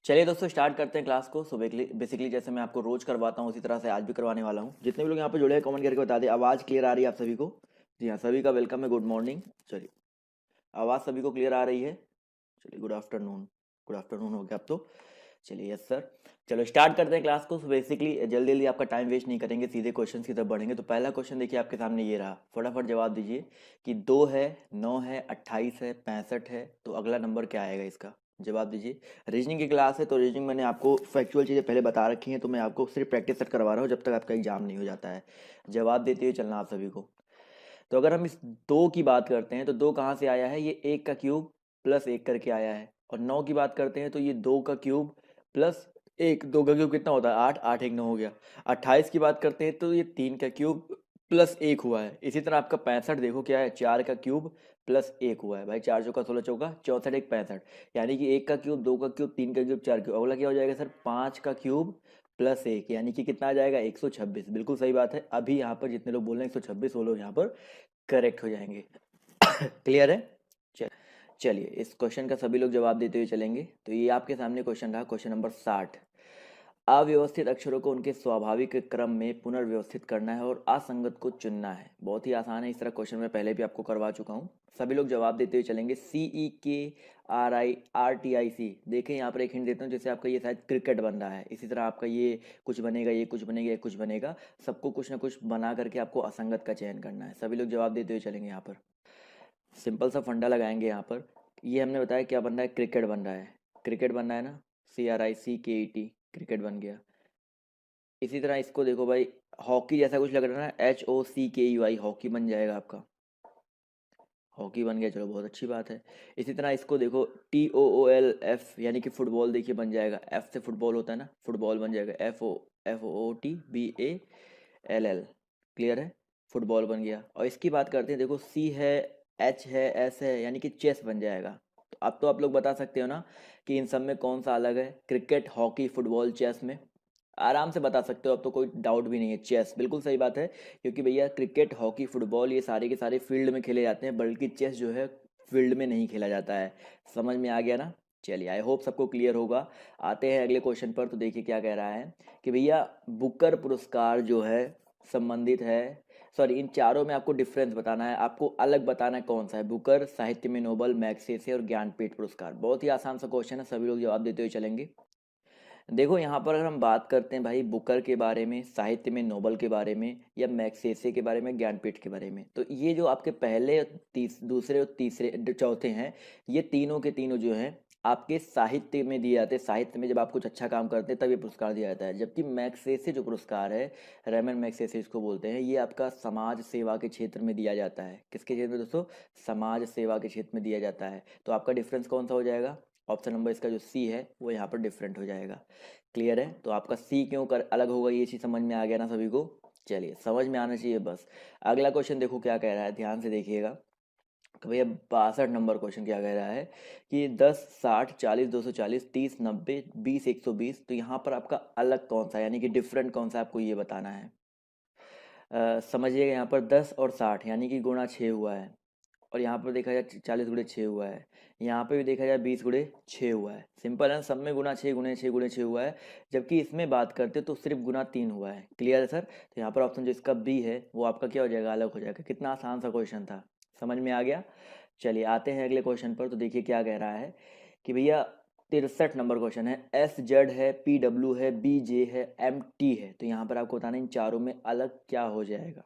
चलिए दोस्तों स्टार्ट करते हैं क्लास को। सो बेसिकली जैसे मैं आपको रोज करवाता हूँ उसी तरह से आज भी करवाने वाला हूँ। जितने भी लोग यहाँ पे जुड़े हैं कमेंट करके बता दें आवाज़ क्लियर आ रही है आप सभी को। जी हाँ, सभी का वेलकम है, गुड मॉर्निंग। चलिए, आवाज़ सभी को क्लियर आ रही है। चलिए, गुड आफ्टरनून। गुड आफ्टरनून हो गया अब तो। चलिए, यस सर। चलो स्टार्ट करते हैं क्लास को। बेसिकली जल्दी जल्दी आपका टाइम वेस्ट नहीं करेंगे, सीधे क्वेश्चन की तरफ बढ़ेंगे। तो पहला क्वेश्चन देखिए आपके सामने ये रहा, फटाफट जवाब दीजिए कि 2 है, 9 है, 28 है, 65 है, तो अगला नंबर क्या आएगा इसका? जवाब दीजिए। रीजनिंग की क्लास है तो रीजनिंग मैंने आपको फैक्चुअल चीज़ें पहले बता रखी हैं, तो मैं आपको सिर्फ प्रैक्टिस सेट करवा रहा हूँ जब तक आपका एग्जाम नहीं हो जाता है। जवाब देते हुए चलना आप सभी को। तो अगर हम इस 2 की बात करते हैं तो 2 कहाँ से आया है? ये 1 का क्यूब प्लस 1 करके आया है। और 9 की बात करते हैं तो ये 2 का क्यूब प्लस 1, 2 का क्यूब कितना होता है? 8, 8 1 9 हो गया। 28 की बात करते हैं तो ये 3 का क्यूब प्लस 1 हुआ है। इसी तरह आपका 65 देखो क्या है? 4 का क्यूब प्लस 1 हुआ है। भाई 4 चौका 16 चौका 64 1 65, यानी कि 1 का क्यूब, 2 का क्यूब, 3 का क्यूब, 4 क्यूब। अगला क्या हो जाएगा सर? 5 का क्यूब प्लस 1, यानी कि कितना आ जाएगा? 126। बिल्कुल सही बात है। अभी यहाँ पर जितने लोग बोल रहे हैं 126, वो लोग यहाँ पर करेक्ट हो जाएंगे। क्लियर है? चल चलिए इस क्वेश्चन का सभी लोग जवाब देते हुए चलेंगे। तो ये आपके सामने क्वेश्चन रहा, क्वेश्चन नंबर 60। अव्यवस्थित अक्षरों को उनके स्वाभाविक क्रम में पुनर्व्यवस्थित करना है और असंगत को चुनना है। बहुत ही आसान है, इस तरह क्वेश्चन मैं पहले भी आपको करवा चुका हूँ। सभी लोग जवाब देते हुए चलेंगे। CEKRIRTIC, देखें यहाँ पर एक हिंट देता हूँ, जैसे आपका ये शायद क्रिकेट बन रहा है, इसी तरह आपका ये कुछ बनेगा, ये कुछ बनेगा, ये कुछ बनेगा। सबको कुछ ना कुछ बना करके आपको असंगत का चयन करना है। सभी लोग जवाब देते हुए चलेंगे। यहाँ पर सिंपल सा फंडा लगाएंगे। यहाँ पर ये हमने बताया क्या बन रहा है? क्रिकेट बन रहा है। क्रिकेट बन रहा है ना? CRICKET, क्रिकेट बन गया। इसी तरह इसको देखो भाई, हॉकी जैसा कुछ लग रहा है ना? HOCKEY, हॉकी बन जाएगा आपका। हॉकी बन गया, चलो बहुत अच्छी बात है। इसी तरह इसको देखो, TOOLF, यानी कि फुटबॉल, देखिए बन जाएगा। एफ से फुटबॉल होता है ना, फुटबॉल बन जाएगा। FOOTBALL, क्लियर है? फुटबॉल बन गया। और इसकी बात करते हैं, देखो C है, H है, S है, यानी कि चेस बन जाएगा। तो अब तो आप लोग बता सकते हो ना कि इन सब में कौन सा अलग है? क्रिकेट, हॉकी, फुटबॉल, चेस में आराम से बता सकते हो। अब तो कोई डाउट भी नहीं है, चेस बिल्कुल सही बात है। क्योंकि भैया क्रिकेट, हॉकी, फुटबॉल ये सारे के सारे फील्ड में खेले जाते हैं, बल्कि चेस जो है फील्ड में नहीं खेला जाता है। समझ में आ गया ना? चलिए, आई होप सबको क्लियर होगा। आते हैं अगले क्वेश्चन पर। तो देखिए क्या कह रहा है कि भैया बुकर पुरस्कार जो है संबंधित है, सॉरी, इन चारों में आपको डिफरेंस बताना है, आपको अलग बताना है कौन सा है। बुकर, साहित्य में नोबल, मैग्सेसे और ज्ञानपीठ पुरस्कार। बहुत ही आसान सा क्वेश्चन है, सभी लोग जवाब देते हुए चलेंगे। देखो यहाँ पर अगर हम बात करते हैं भाई बुकर के बारे में, साहित्य में नोबल के बारे में, या मैग्सेसे के बारे में, ज्ञानपीठ के बारे में, तो ये जो आपके पहले, दूसरे और तीसरे, चौथे हैं, ये तीनों के तीनों जो हैं आपके साहित्य में दिए जाते हैं। साहित्य में जब आप कुछ अच्छा काम करते हैं तब ये पुरस्कार दिया जाता है। जबकि मैग्सेसे जो पुरस्कार है, रेमन मैग्सेसे इसको बोलते हैं, ये आपका समाज सेवा के क्षेत्र में दिया जाता है। किसके क्षेत्र में दोस्तों? समाज सेवा के क्षेत्र में दिया जाता है। तो आपका डिफरेंस कौन सा हो जाएगा? ऑप्शन नंबर इसका जो सी है वो यहाँ पर डिफरेंट हो जाएगा। क्लियर है? तो आपका सी क्यों कर अलग होगा, ये चीज़ समझ में आ गया ना सभी को? चलिए, समझ में आना चाहिए बस। अगला क्वेश्चन देखो क्या कह रहा है, ध्यान से देखिएगा। तो भैया 62 नंबर क्वेश्चन क्या कह रहा है कि 10, 60, 40, 240, 30, 90, 20, 120, तो यहाँ पर आपका अलग कौन सा है, यानी कि डिफरेंट कौन सा, आपको ये बताना है। समझिएगा, यहाँ पर 10 और 60 यानी कि गुणा 6 हुआ है। और यहाँ पर देखा जाए 40 गुणे 6 हुआ है। यहाँ पे भी देखा जाए 20 गुणे 6 हुआ है। सिंपल है, सब में गुना 6 गुणे 6 गुणे 6 हुआ है। जबकि इसमें बात करते तो सिर्फ गुना 3 हुआ है। क्लियर है सर? तो यहाँ पर ऑप्शन जो इसका बी है वो आपका क्या हो जाएगा? अलग हो जाएगा। कितना आसान सा क्वेश्चन था, समझ में आ गया? चलिए आते हैं अगले क्वेश्चन पर। तो देखिए क्या कह रहा है कि भैया 63 नंबर क्वेश्चन है। SZ है, PW है, BJ है, MT है, तो यहाँ पर आपको बताना है इन चारों में अलग क्या हो जाएगा।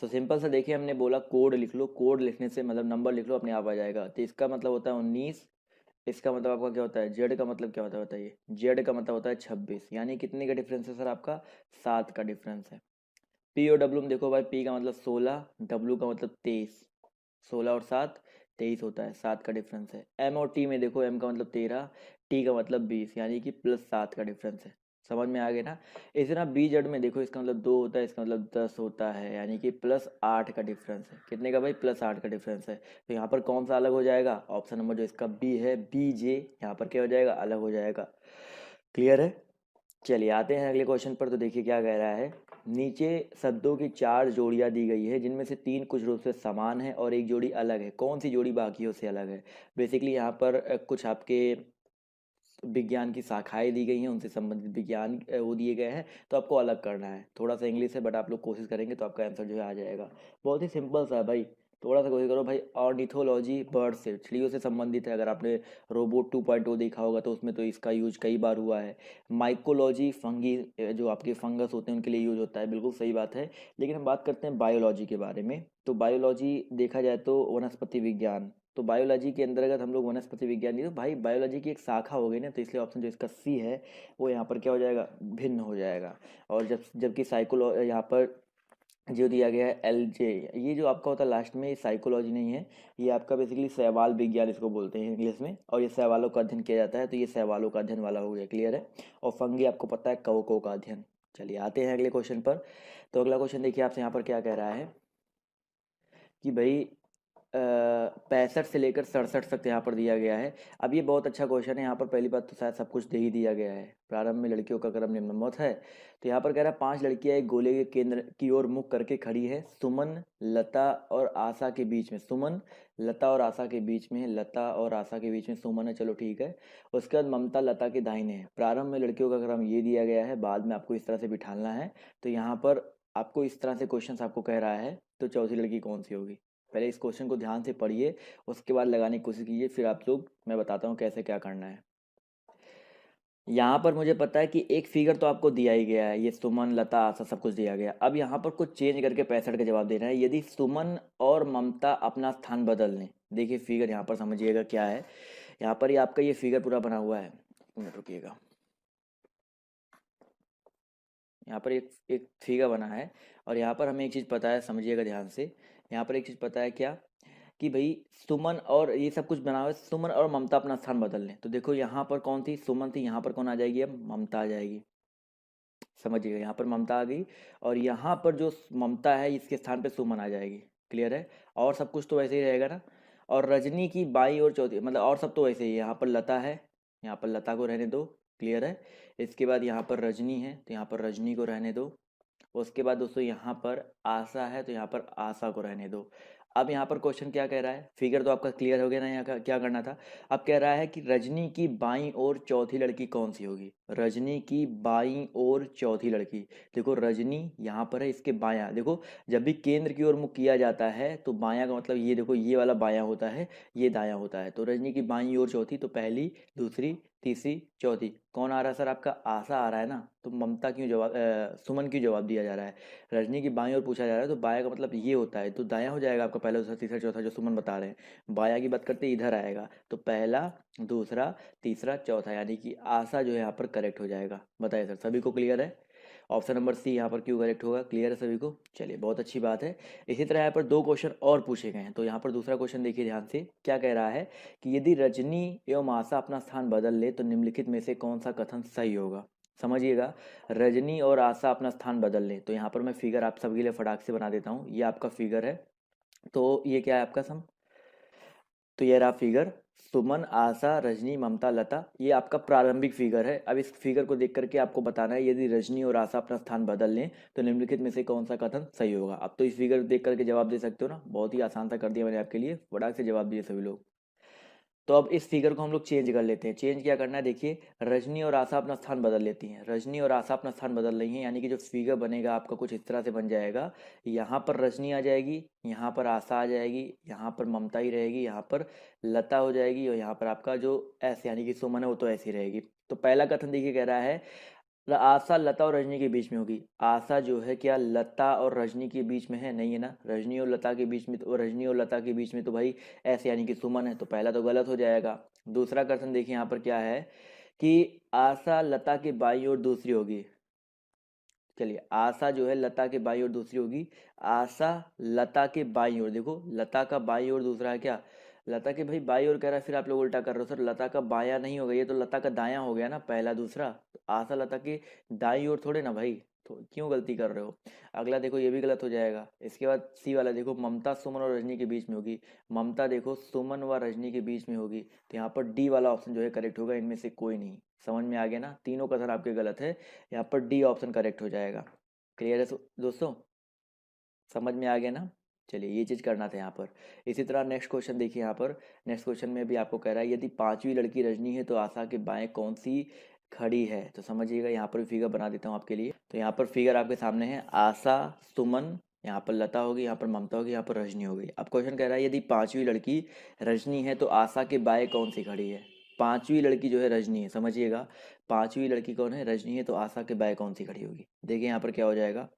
सिंपल सा देखिए, हमने बोला कोड लिख लो। कोड लिखने से मतलब नंबर लिख लो, अपने आप आ जाएगा। तो इसका मतलब होता है 19। इसका मतलब आपका क्या होता है? जेड का मतलब क्या होता है बताइए? जेड का मतलब होता है 26। यानी कितने का डिफरेंस है सर आपका? 7 का डिफरेंस है। पी और डब्ल्यू में देखो भाई, पी का मतलब 16, डब्ल्यू का मतलब 23। 16 और 7 23 होता है, 7 का डिफरेंस है। एम और टी में देखो, एम का मतलब 13, टी का मतलब 20, यानी कि +7 का डिफरेंस है। समझ में आ गया ना? इसी तरह बी जेड में देखो, इसका मतलब 2 होता है, इसका मतलब 10 होता है, यानी कि +8 का डिफरेंस है। कितने का भाई? +8 का डिफरेंस है। तो यहाँ पर कौन सा अलग हो जाएगा? ऑप्शन नंबर जो इसका बी है, बी जे, यहाँ पर क्या हो जाएगा? अलग हो जाएगा। क्लियर है? चलिए आते हैं अगले क्वेश्चन पर। तो देखिए क्या कह रहा है। नीचे शब्दों की 4 जोड़ियां दी गई है, जिनमें से 3 कुछ रूप से समान है और एक जोड़ी अलग है। कौन सी जोड़ी बाकी उससे अलग है? बेसिकली यहाँ पर कुछ आपके विज्ञान की शाखाएं दी गई हैं, उनसे संबंधित विज्ञान वो दिए गए हैं, तो आपको अलग करना है। थोड़ा सा इंग्लिश है बट आप लोग कोशिश करेंगे तो आपका आंसर जो है आ जाएगा। बहुत ही सिंपल सा है भाई, थोड़ा सा कोशिश करो भाई। ऑर्निथोलॉजी बर्ड से, चिड़ियों से संबंधित है। अगर आपने रोबोट 2.0 देखा होगा तो उसमें तो इसका यूज कई बार हुआ है। माइकोलॉजी फंगी, जो आपके फंगस होते हैं उनके लिए यूज होता है, बिल्कुल सही बात है। लेकिन हम बात करते हैं बायोलॉजी के बारे में। तो बायोलॉजी देखा जाए तो वनस्पति विज्ञान, तो बायोलॉजी के अंतर्गत हम लोग वनस्पति विज्ञान नहीं, तो भाई बायोलॉजी की एक शाखा हो गई ना, तो इसलिए ऑप्शन जो इसका सी है वो यहाँ पर क्या हो जाएगा, भिन्न हो जाएगा। और जबकि साइकोलॉ यहाँ पर जो दिया गया है एल जे, ये जो आपका होता है लास्ट में, ये साइकोलॉजी नहीं है, ये आपका बेसिकली शैवाल विज्ञान इसको बोलते हैं इंग्लिश में, और ये शैवालों का अध्ययन किया जाता है, तो ये शैवालों का अध्ययन वाला हो गया, क्लियर है। और फंगी आपको पता है कवकों का अध्ययन। चलिए आते हैं अगले क्वेश्चन पर। तो अगला क्वेश्चन देखिए आपसे यहाँ पर क्या कह रहा है कि भाई 65 से लेकर 67 तक यहाँ पर दिया गया है। अब ये बहुत अच्छा क्वेश्चन है। यहाँ पर पहली बात तो शायद सब कुछ दे ही दिया गया है। प्रारंभ में लड़कियों का क्रम निम्नवत है। तो यहाँ पर कह रहा है 5 लड़कियां एक गोले के केंद्र की ओर मुख करके खड़ी है। सुमन, लता और आशा के बीच में, सुमन लता और आशा के बीच में है, लता और आशा के बीच में सुमन है, चलो ठीक है। उसके बाद ममता लता के दाहिने है। प्रारंभ में लड़कियों का क्रम ये दिया गया है, बाद में आपको इस तरह से बिठाना है। तो यहाँ पर आपको इस तरह से क्वेश्चन आपको कह रहा है, तो चौथी लड़की कौन सी होगी। पहले इस क्वेश्चन को ध्यान से पढ़िए, उसके बाद लगाने की कोशिश कीजिए, फिर आप लोग, मैं बताता हूँ कैसे क्या करना है। यहाँ पर मुझे पता है कि एक फिगर तो आपको दिया ही गया है, ये सुमन लता आशा सब कुछ दिया गया। अब यहाँ पर कुछ चेंज करके 65 का जवाब देना है। यदि सुमन और ममता अपना स्थान बदल लें, देखिए फिगर यहाँ पर समझिएगा क्या है। यहाँ पर ये आपका ये फिगर पूरा बना हुआ है, एक मिनट रुकिएगा। यहाँ पर एक एक फिगर बना है, और यहाँ पर हमें एक चीज़ पता है, समझिएगा ध्यान से। यहाँ पर एक चीज़ पता है क्या, कि भाई सुमन और ये सब कुछ बना हुआ है, सुमन और ममता अपना स्थान बदल लें। तो देखो यहाँ पर कौन थी, सुमन थी, यहाँ पर कौन आ जाएगी, अब ममता आ जाएगी। समझिएगा यहाँ पर ममता आ गई, और यहाँ पर जो ममता है इसके स्थान पे सुमन आ जाएगी, क्लियर है। और सब कुछ तो वैसे ही रहेगा ना। और रजनी की बाई और चौथी, मतलब और सब तो वैसे ही है। यहाँ पर लता है, यहाँ पर लता को रहने दो, क्लियर है। इसके बाद यहाँ पर रजनी है, तो यहाँ पर रजनी को रहने दो। उसके बाद दोस्तों यहाँ पर आशा है, तो यहाँ पर आशा को रहने दो। अब यहाँ पर क्वेश्चन क्या कह रहा है, फिगर तो आपका क्लियर हो गया ना, यहाँ का क्या करना था। अब कह रहा है कि रजनी की बाईं ओर चौथी लड़की कौन सी होगी। रजनी की बाईं ओर चौथी लड़की, देखो रजनी यहाँ पर है, इसके बायां देखो, जब भी केंद्र की ओर मुख किया जाता है तो बायां का मतलब ये देखो, ये वाला बायां होता है, ये दायां होता है। तो रजनी की बाईं ओर चौथी, तो पहली, दूसरी, तीसरी, चौथी, कौन आ रहा है सर, आपका आशा आ रहा है ना। तो ममता क्यों जवाब, सुमन क्यों जवाब दिया जा रहा है। रजनी की बाईं ओर पूछा जा रहा है, तो बायां का मतलब ये होता है, तो दायां हो जाएगा आपका पहला, दूसरा, तीसरा, चौथा, जो सुमन बता रहे हैं। बायां की बात करते इधर आएगा, तो पहला, दूसरा, तीसरा, चौथा, यानी कि आशा जो है यहाँ पर करेक्ट हो जाएगा। बताइए सर, सभी को क्लियर है। ऑप्शन नंबर सी यहाँ पर क्यों करेक्ट होगा, क्लियर है सभी को। चलिए बहुत अच्छी बात है। इसी तरह यहाँ पर दो क्वेश्चन और पूछे गए हैं। तो यहाँ पर दूसरा क्वेश्चन देखिए ध्यान से, क्या कह रहा है कि यदि रजनी एवं आशा अपना स्थान बदल ले तो निम्नलिखित में से कौन सा कथन सही होगा। समझिएगा, रजनी और आशा अपना स्थान बदल लें। तो यहाँ पर मैं फिगर आप सबके लिए फटाक से बना देता हूँ। ये आपका फिगर है, तो ये क्या है आपका सम, तो ये रहा फिगर। सुमन, आशा, रजनी, ममता, लता, ये आपका प्रारंभिक फिगर है। अब इस फिगर को देख करके आपको बताना है यदि रजनी और आशा अपना स्थान बदल लें तो निम्नलिखित में से कौन सा कथन सही होगा। अब तो इस फिगर देख करके जवाब दे सकते हो ना, बहुत ही आसान सा कर दिया मैंने आपके लिए, फटाक से जवाब दिए सभी लोग। तो अब इस फिगर को हम लोग चेंज कर लेते हैं। चेंज क्या करना है, देखिए रजनी और आशा अपना स्थान बदल लेती हैं। रजनी और आशा अपना स्थान बदल रही हैं, यानी कि जो फिगर बनेगा आपका कुछ इस तरह से बन जाएगा। यहाँ पर रजनी आ जाएगी, यहाँ पर आशा आ जाएगी, यहाँ पर ममता ही रहेगी, यहाँ पर लता हो जाएगी, और यहाँ पर आपका जो ऐसे यानी कि सुमन है वो तो ऐसी रहेगी। तो पहला कथन देखिए कह रहा है आशा लता और रजनी के बीच में होगी। आशा जो है क्या लता और रजनी के बीच में है, नहीं है ना। रजनी और लता के बीच में, तो रजनी और लता के बीच में तो भाई ऐसे यानी कि सुमन है, तो पहला तो गलत हो जाएगा। दूसरा कथन देखिए यहाँ पर क्या है कि आशा लता के बाईं ओर दूसरी होगी। चलिए आशा जो है लता के बाईं ओर दूसरी होगी। आशा लता के बाईं ओर, देखो लता का बाईं ओर दूसरा है क्या, लता के भाई बाईं ओर कह रहा है, फिर आप लोग उल्टा कर रहे हो सर, लता का बायां नहीं होगा, ये तो लता का दायां हो गया ना, पहला दूसरा। तो आशा लता की दाईं ओर थोड़े ना भाई, तो क्यों गलती कर रहे हो। अगला देखो ये भी गलत हो जाएगा। इसके बाद सी वाला देखो, ममता सुमन और रजनी के बीच में होगी। ममता देखो सुमन व रजनी के बीच में होगी, तो यहाँ पर डी वाला ऑप्शन जो है करेक्ट होगा, इनमें से कोई नहीं। समझ में आ गया ना, तीनों कथन आपके गलत है, यहाँ पर डी ऑप्शन करेक्ट हो जाएगा। क्लियर है दोस्तों, समझ में आ गया ना। चलिए ये चीज़ करना था यहाँ पर। इसी तरह नेक्स्ट क्वेश्चन देखिए यहाँ पर। नेक्स्ट क्वेश्चन में भी आपको कह रहा है यदि पांचवी लड़की रजनी है तो आशा के बाएं कौन सी खड़ी है। तो समझिएगा, यहाँ पर भी फिगर बना देता हूँ आपके लिए। तो यहाँ पर फिगर आपके सामने है, आशा, सुमन, यहाँ पर लता होगी, यहाँ पर ममता होगी, यहाँ पर रजनी होगी। अब क्वेश्चन कह रहा है यदि पांचवी लड़की रजनी है तो आशा के बाएं कौन सी खड़ी है। पांचवी लड़की जो है रजनी है, समझिएगा, पांचवी लड़की कौन है, रजनी है, तो आशा के बाएं कौन सी खड़ी होगी। देखिए यहाँ पर क्या हो जाएगा।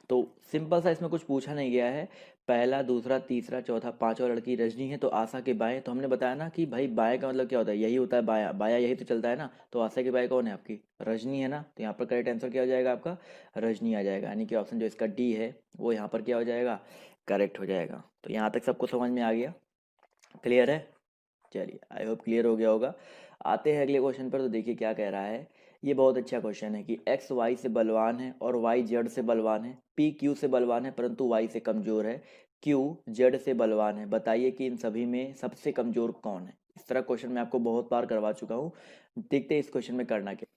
तो सिंपल सा, इसमें कुछ पूछा नहीं गया है। पहला, दूसरा, तीसरा, चौथा, पांचवा लड़की रजनी है तो आशा के बाएं। तो हमने बताया ना कि भाई बाएं का मतलब क्या होता है, यही होता है बाया, बाया यही तो चलता है ना। तो आशा के बाएं कौन है आपकी, रजनी है ना। तो यहाँ पर करेक्ट आंसर क्या हो जाएगा आपका, रजनी आ जाएगा। यानी कि ऑप्शन जो इसका डी है वो यहाँ पर क्या हो जाएगा, करेक्ट हो जाएगा। तो यहाँ तक सबको समझ में आ गया, क्लियर है। चलिए आई होप क्लियर हो गया होगा। आते हैं अगले क्वेश्चन पर। तो देखिए क्या कह रहा है। ये बहुत अच्छा क्वेश्चन है कि एक्स वाई से बलवान है और वाई जेड से बलवान है। पी क्यू से बलवान है परंतु वाई से कमजोर है। क्यू जेड से बलवान है, बताइए कि इन सभी में सबसे कमजोर कौन है। इस तरह क्वेश्चन मैं आपको बहुत बार करवा चुका हूँ। देखते हैं इस क्वेश्चन में करना क्या।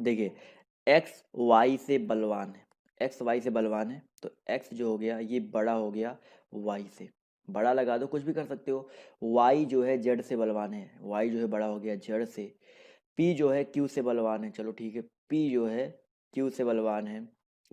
देखिए एक्स वाई से बलवान है, एक्स वाई से बलवान है, तो एक्स जो हो गया ये बड़ा हो गया वाई से। बड़ा लगा दो, कुछ भी कर सकते हो। वाई जो है जेड से बलवान है, वाई जो है बड़ा हो गया जेड से। पी जो है क्यू से बलवान है, चलो ठीक है, पी जो है क्यू से बलवान है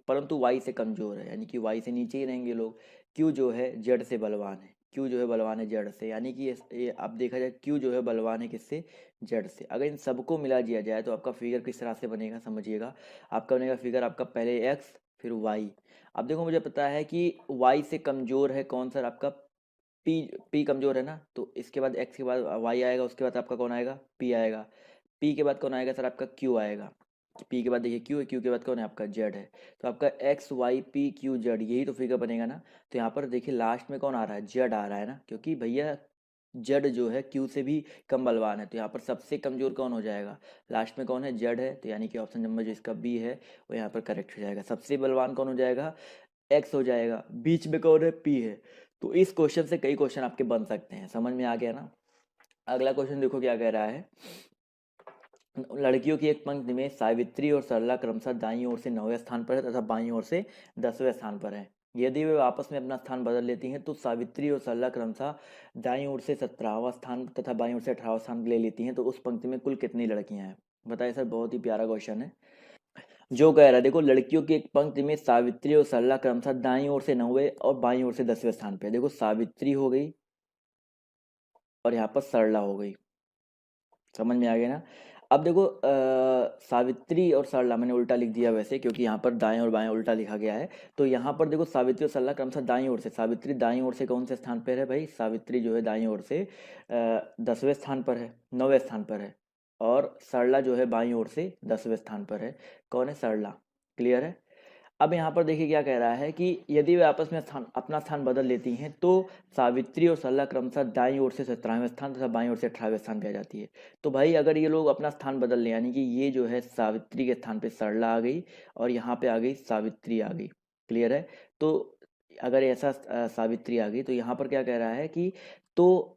परंतु वाई से कमजोर है, यानी कि वाई से नीचे ही रहेंगे लोग। क्यू जो है जेड से बलवान है, क्यू जो है बलवान है जेड से, यानी कि ये अब देखा जाए क्यू जो है बलवान है किससे, जेड से। अगर इन सबको मिला दिया जाए तो आपका फिगर किस तरह से बनेगा, समझिएगा। आपका बनेगा फिगर आपका पहले एक्स फिर वाई। अब देखो मुझे पता है कि वाई से कमजोर है कौन सा, आपका पी। पी कमजोर है ना, तो इसके बाद एक्स के बाद वाई आएगा, उसके बाद आपका कौन आएगा, पी आएगा। पी के बाद कौन आएगा सर, आपका क्यू आएगा। पी के बाद देखिए क्यू है, क्यू के बाद कौन है आपका जेड है। तो आपका X Y P Q Z, यही तो फिगर बनेगा ना। तो यहाँ पर देखिए लास्ट में कौन आ रहा है, जेड आ रहा है ना, क्योंकि भैया जेड जो है क्यू से भी कम बलवान है। तो यहाँ पर सबसे कमजोर कौन हो जाएगा, लास्ट में कौन है, जेड है। तो यानी कि ऑप्शन नंबर जो इसका बी है वो यहाँ पर करेक्ट हो जाएगा। सबसे बलवान कौन हो जाएगा, एक्स हो जाएगा, बीच में कौन है, पी है। तो इस क्वेश्चन से कई क्वेश्चन आपके बन सकते हैं, समझ में आ गया ना। अगला क्वेश्चन देखो क्या कह रहा है। लड़कियों की एक पंक्ति में सावित्री और सरला क्रमशः दाईं ओर से 9वें स्थान पर है तथा बाईं ओर से 10वें स्थान पर है। यदि वे आपस में अपना स्थान बदल लेती हैं तो सावित्री और सरला क्रमशः दाईं ओर से 17वां स्थान तथा बाईं ओर से 18वां स्थान ले लेती हैं, तो उस पंक्ति में कुल कितनी लड़कियां हैं। बताइए सर, बहुत ही प्यारा क्वेश्चन है। जो कह रहा है देखो, लड़कियों की एक पंक्ति में सावित्री और सरला क्रमशः दाईं ओर से 9वें और बाईं ओर से 10वें स्थान पे है। देखो सावित्री हो गई और यहाँ पर सरला हो गई, समझ में आ गया ना। अब देखो सावित्री और सरला मैंने उल्टा लिख दिया वैसे, क्योंकि यहाँ पर दाएं और बाएं उल्टा लिखा गया है। तो यहाँ पर देखो सावित्री और सरला क्रमशः दाईं ओर से, सावित्री दाईं ओर से कौन से स्थान पर है भाई, सावित्री जो है दाईं ओर से 10वें स्थान पर है, 9वें स्थान पर है। और सरला जो है बाईं ओर से 10वें स्थान पर है। कौन है, सरला। क्लियर है। अब यहाँ पर देखिए क्या कह रहा है कि यदि वे आपस में अपना स्थान बदल लेती हैं तो सावित्री और सरला क्रमशः दाईं ओर से 17वें स्थान तथा बाईं ओर से 18वें स्थान पे आ जाती है। तो भाई अगर ये लोग अपना स्थान बदल लें, यानी कि ये जो है सावित्री के स्थान पे सरला आ गई और यहाँ पे आ गई सावित्री आ गई। क्लियर है। तो अगर ऐसा सावित्री आ गई तो यहाँ पर क्या कह रहा है कि तो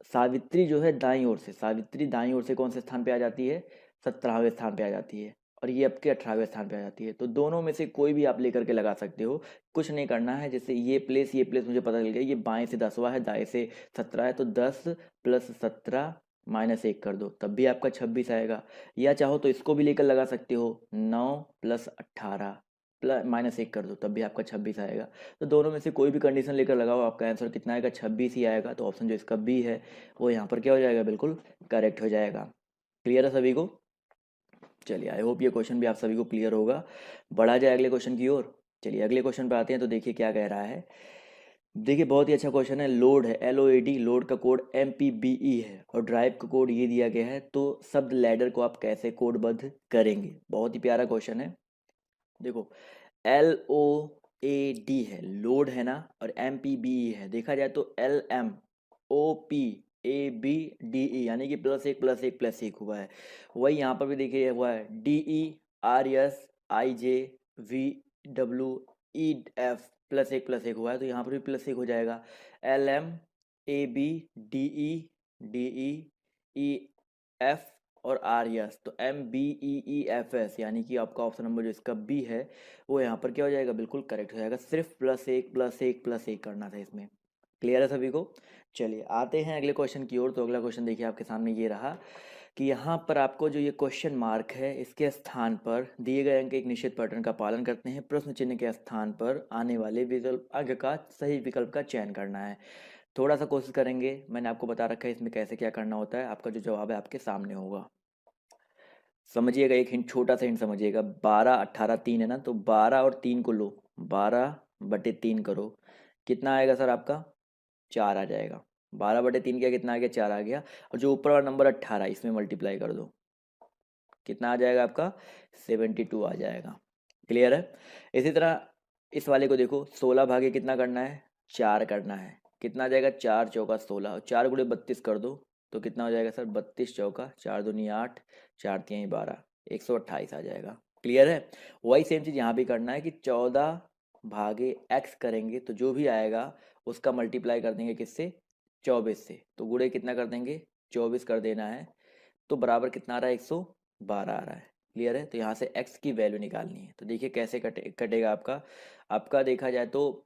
सावित्री जो है दाईं ओर से, सावित्री दाईं ओर से कौन से स्थान पे आ जाती है, 17वें स्थान पे आ जाती है। और ये आपके 18वें स्थान पे आ जाती है। तो दोनों में से कोई भी आप लेकर के लगा सकते हो, कुछ नहीं करना है। जैसे ये प्लेस मुझे पता चल गया, ये बाएं से 10वां है, दाएं से 17 है, तो 10 प्लस 17 माइनस 1 कर दो तब भी आपका 26 आएगा। या चाहो तो इसको भी लेकर लगा सकते हो, 9 प्लस 18 प्लस माइनस 1 कर दो तब भी आपका 26 आएगा। तो दोनों में से कोई भी कंडीशन लेकर लगाओ, आपका आंसर कितना आएगा, 26 ही आएगा। तो ऑप्शन जो इसका बी है वो यहाँ पर क्या हो जाएगा, बिल्कुल करेक्ट हो जाएगा। क्लियर है सभी को। चलिए आई होप ये क्वेश्चन भी आप सभी को क्लियर होगा। बढ़ा जाए अगले क्वेश्चन की ओर। चलिए अगले क्वेश्चन पे आते हैं। तो देखिए क्या कह रहा है। देखिए बहुत ही अच्छा क्वेश्चन है। लोड है, LOAD, लोड का कोड MPBE है और ड्राइव का कोड ये दिया गया है। तो शब्द लैडर को आप कैसे कोडबद्ध करेंगे। बहुत ही प्यारा क्वेश्चन है। देखो LOAD है, लोड है ना, और MPBE है। देखा जाए तो LMOPABDE, यानी कि +1 +1 +1 हुआ है। वही यहाँ पर भी देखिए हुआ है, DERSIJVWEF +1 +1 हुआ है। तो यहाँ पर भी +1 हो जाएगा। LMABDE DEEF और आर यस, तो MBEEFS, यानी कि आपका ऑप्शन नंबर जो इसका बी है वो यहाँ पर क्या हो जाएगा, बिल्कुल करेक्ट हो जाएगा। सिर्फ +1 करना था इसमें। क्लियर है सभी को? चलिए आते हैं अगले क्वेश्चन की ओर। तो अगला क्वेश्चन देखिए आपके सामने ये रहा कि यहाँ पर आपको जो ये क्वेश्चन मार्क है इसके स्थान पर दिए गए अंक एक निश्चित पैटर्न का पालन करते हैं। प्रश्न चिन्ह के स्थान पर आने वाले विकल्प अंक का सही विकल्प का चयन करना है। थोड़ा सा कोशिश करेंगे, मैंने आपको बता रखा है इसमें कैसे क्या करना होता है। आपका जो जवाब है आपके सामने होगा। समझिएगा, एक हिंट, छोटा सा हिंट समझिएगा। 12, 18, 3 है ना, तो 12 और 3 को लो, 12/3 करो, कितना आएगा सर आपका? 4 आ जाएगा। 12/3 क्या, कितना आ गया? 4 आ गया। और जो ऊपर वाला नंबर 18 इसमें मल्टीप्लाई कर दो, कितना आ जाएगा आपका? 72 आ जाएगा। क्लियर है? इसी तरह इस वाले को देखो, 16 भागे कितना करना है? 4 करना है। कितना आ जाएगा? 4 चौका 16, और 4 गुणे 32 कर दो, तो कितना हो जाएगा सर? 32 चौका 4 दूनी 8, 4 तियाई 12, 128 आ जाएगा। क्लियर है? वही सेम चीज़ यहाँ भी करना है कि 14 भागे x करेंगे तो जो भी आएगा उसका मल्टीप्लाई कर देंगे किससे? 24 से। तो गुणे कितना कर देंगे? 24 कर देना है, तो बराबर कितना आ रहा है? 112 आ रहा है। क्लियर है? तो यहाँ से x की वैल्यू निकालनी है। तो देखिए कैसे कटेगा आपका। आपका देखा जाए तो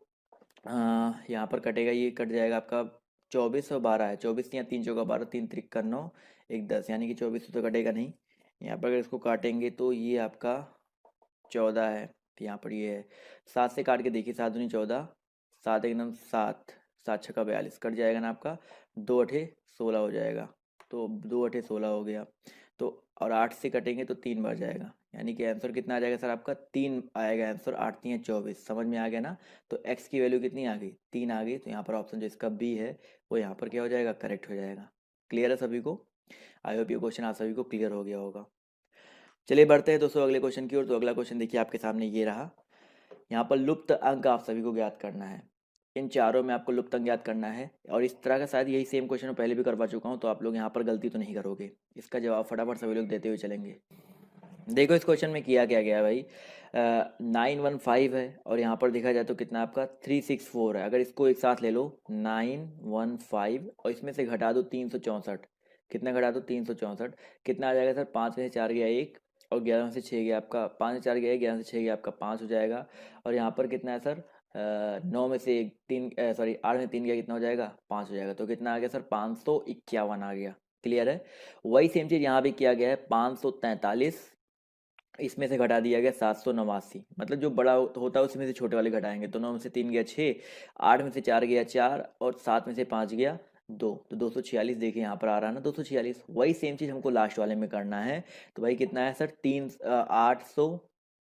यहाँ पर कटेगा, ये कट जाएगा आपका। 24 और 12 है, 24 या 3 चौका 12, 3 त्रिक का 9, 1 10, यानी कि 24 तो कटेगा नहीं। यहाँ पर अगर इसको काटेंगे तो ये आपका 14 है, तो यहाँ पर ये है। 7 से काट के देखिए, 7 दूनी 14, 7 एकदम 7, 7 छक्का 42, कट जाएगा ना आपका। 2 अठे 16 हो जाएगा, तो 2 अठे 16 हो गया। तो और 8 से कटेंगे तो 3 बार जाएगा, यानी कि आंसर कितना आ जाएगा सर आपका? 3 आएगा आंसर। 8 3 24, समझ में आ गया ना? तो x की वैल्यू कितनी आ गई? 3 आ गई। तो यहाँ पर ऑप्शन जो इसका बी है वो यहाँ पर क्या हो जाएगा? करेक्ट हो जाएगा। क्लियर है सभी को? आई होप ये क्वेश्चन आप सभी को क्लियर हो गया होगा। चलिए बढ़ते हैं दोस्तों अगले क्वेश्चन की ओर। तो अगला क्वेश्चन देखिए आपके सामने ये रहा। यहाँ पर लुप्त अंक आप सभी को ज्ञात करना है। इन चारों में आपको लुप्त अंक ज्ञात करना है, और इस तरह का शायद यही सेम क्वेश्चन मैं पहले भी करवा चुका हूँ, तो आप लोग यहाँ पर गलती तो नहीं करोगे। इसका जवाब फटाफट सभी लोग देते हुए चलेंगे। देखो इस क्वेश्चन में किया क्या गया है भाई। 915 है, और यहाँ पर देखा जाए तो कितना आपका 364 है। अगर इसको एक साथ ले लो, 915, और इसमें से घटा दो 364। कितना घटा दो? 364। कितना आ जाएगा सर? 5 में से 4 गया 1, और 11 में से 6 गया आपका, 5 में 4 गया 1, 11 में से 6 गया आपका 5 हो जाएगा। और यहाँ पर कितना है सर? 9 में से 3, सॉरी 8 में 3 गया, कितना हो जाएगा? 5 हो जाएगा। तो कितना आ गया सर? 551 आ गया। क्लियर है? वही सेम चीज़ यहाँ भी किया गया है। 543, इसमें से घटा दिया गया 789, मतलब जो बड़ा होता है उसमें से छोटे वाले घटाएंगे। तो 9 में से 3 गया 6, 8 में से 4 गया 4, और 7 में से 5 गया 2, तो 246 देखिए यहाँ पर आ रहा है ना, 246। वही सेम चीज़ हमको लास्ट वाले में करना है। तो भाई कितना है सर? 800,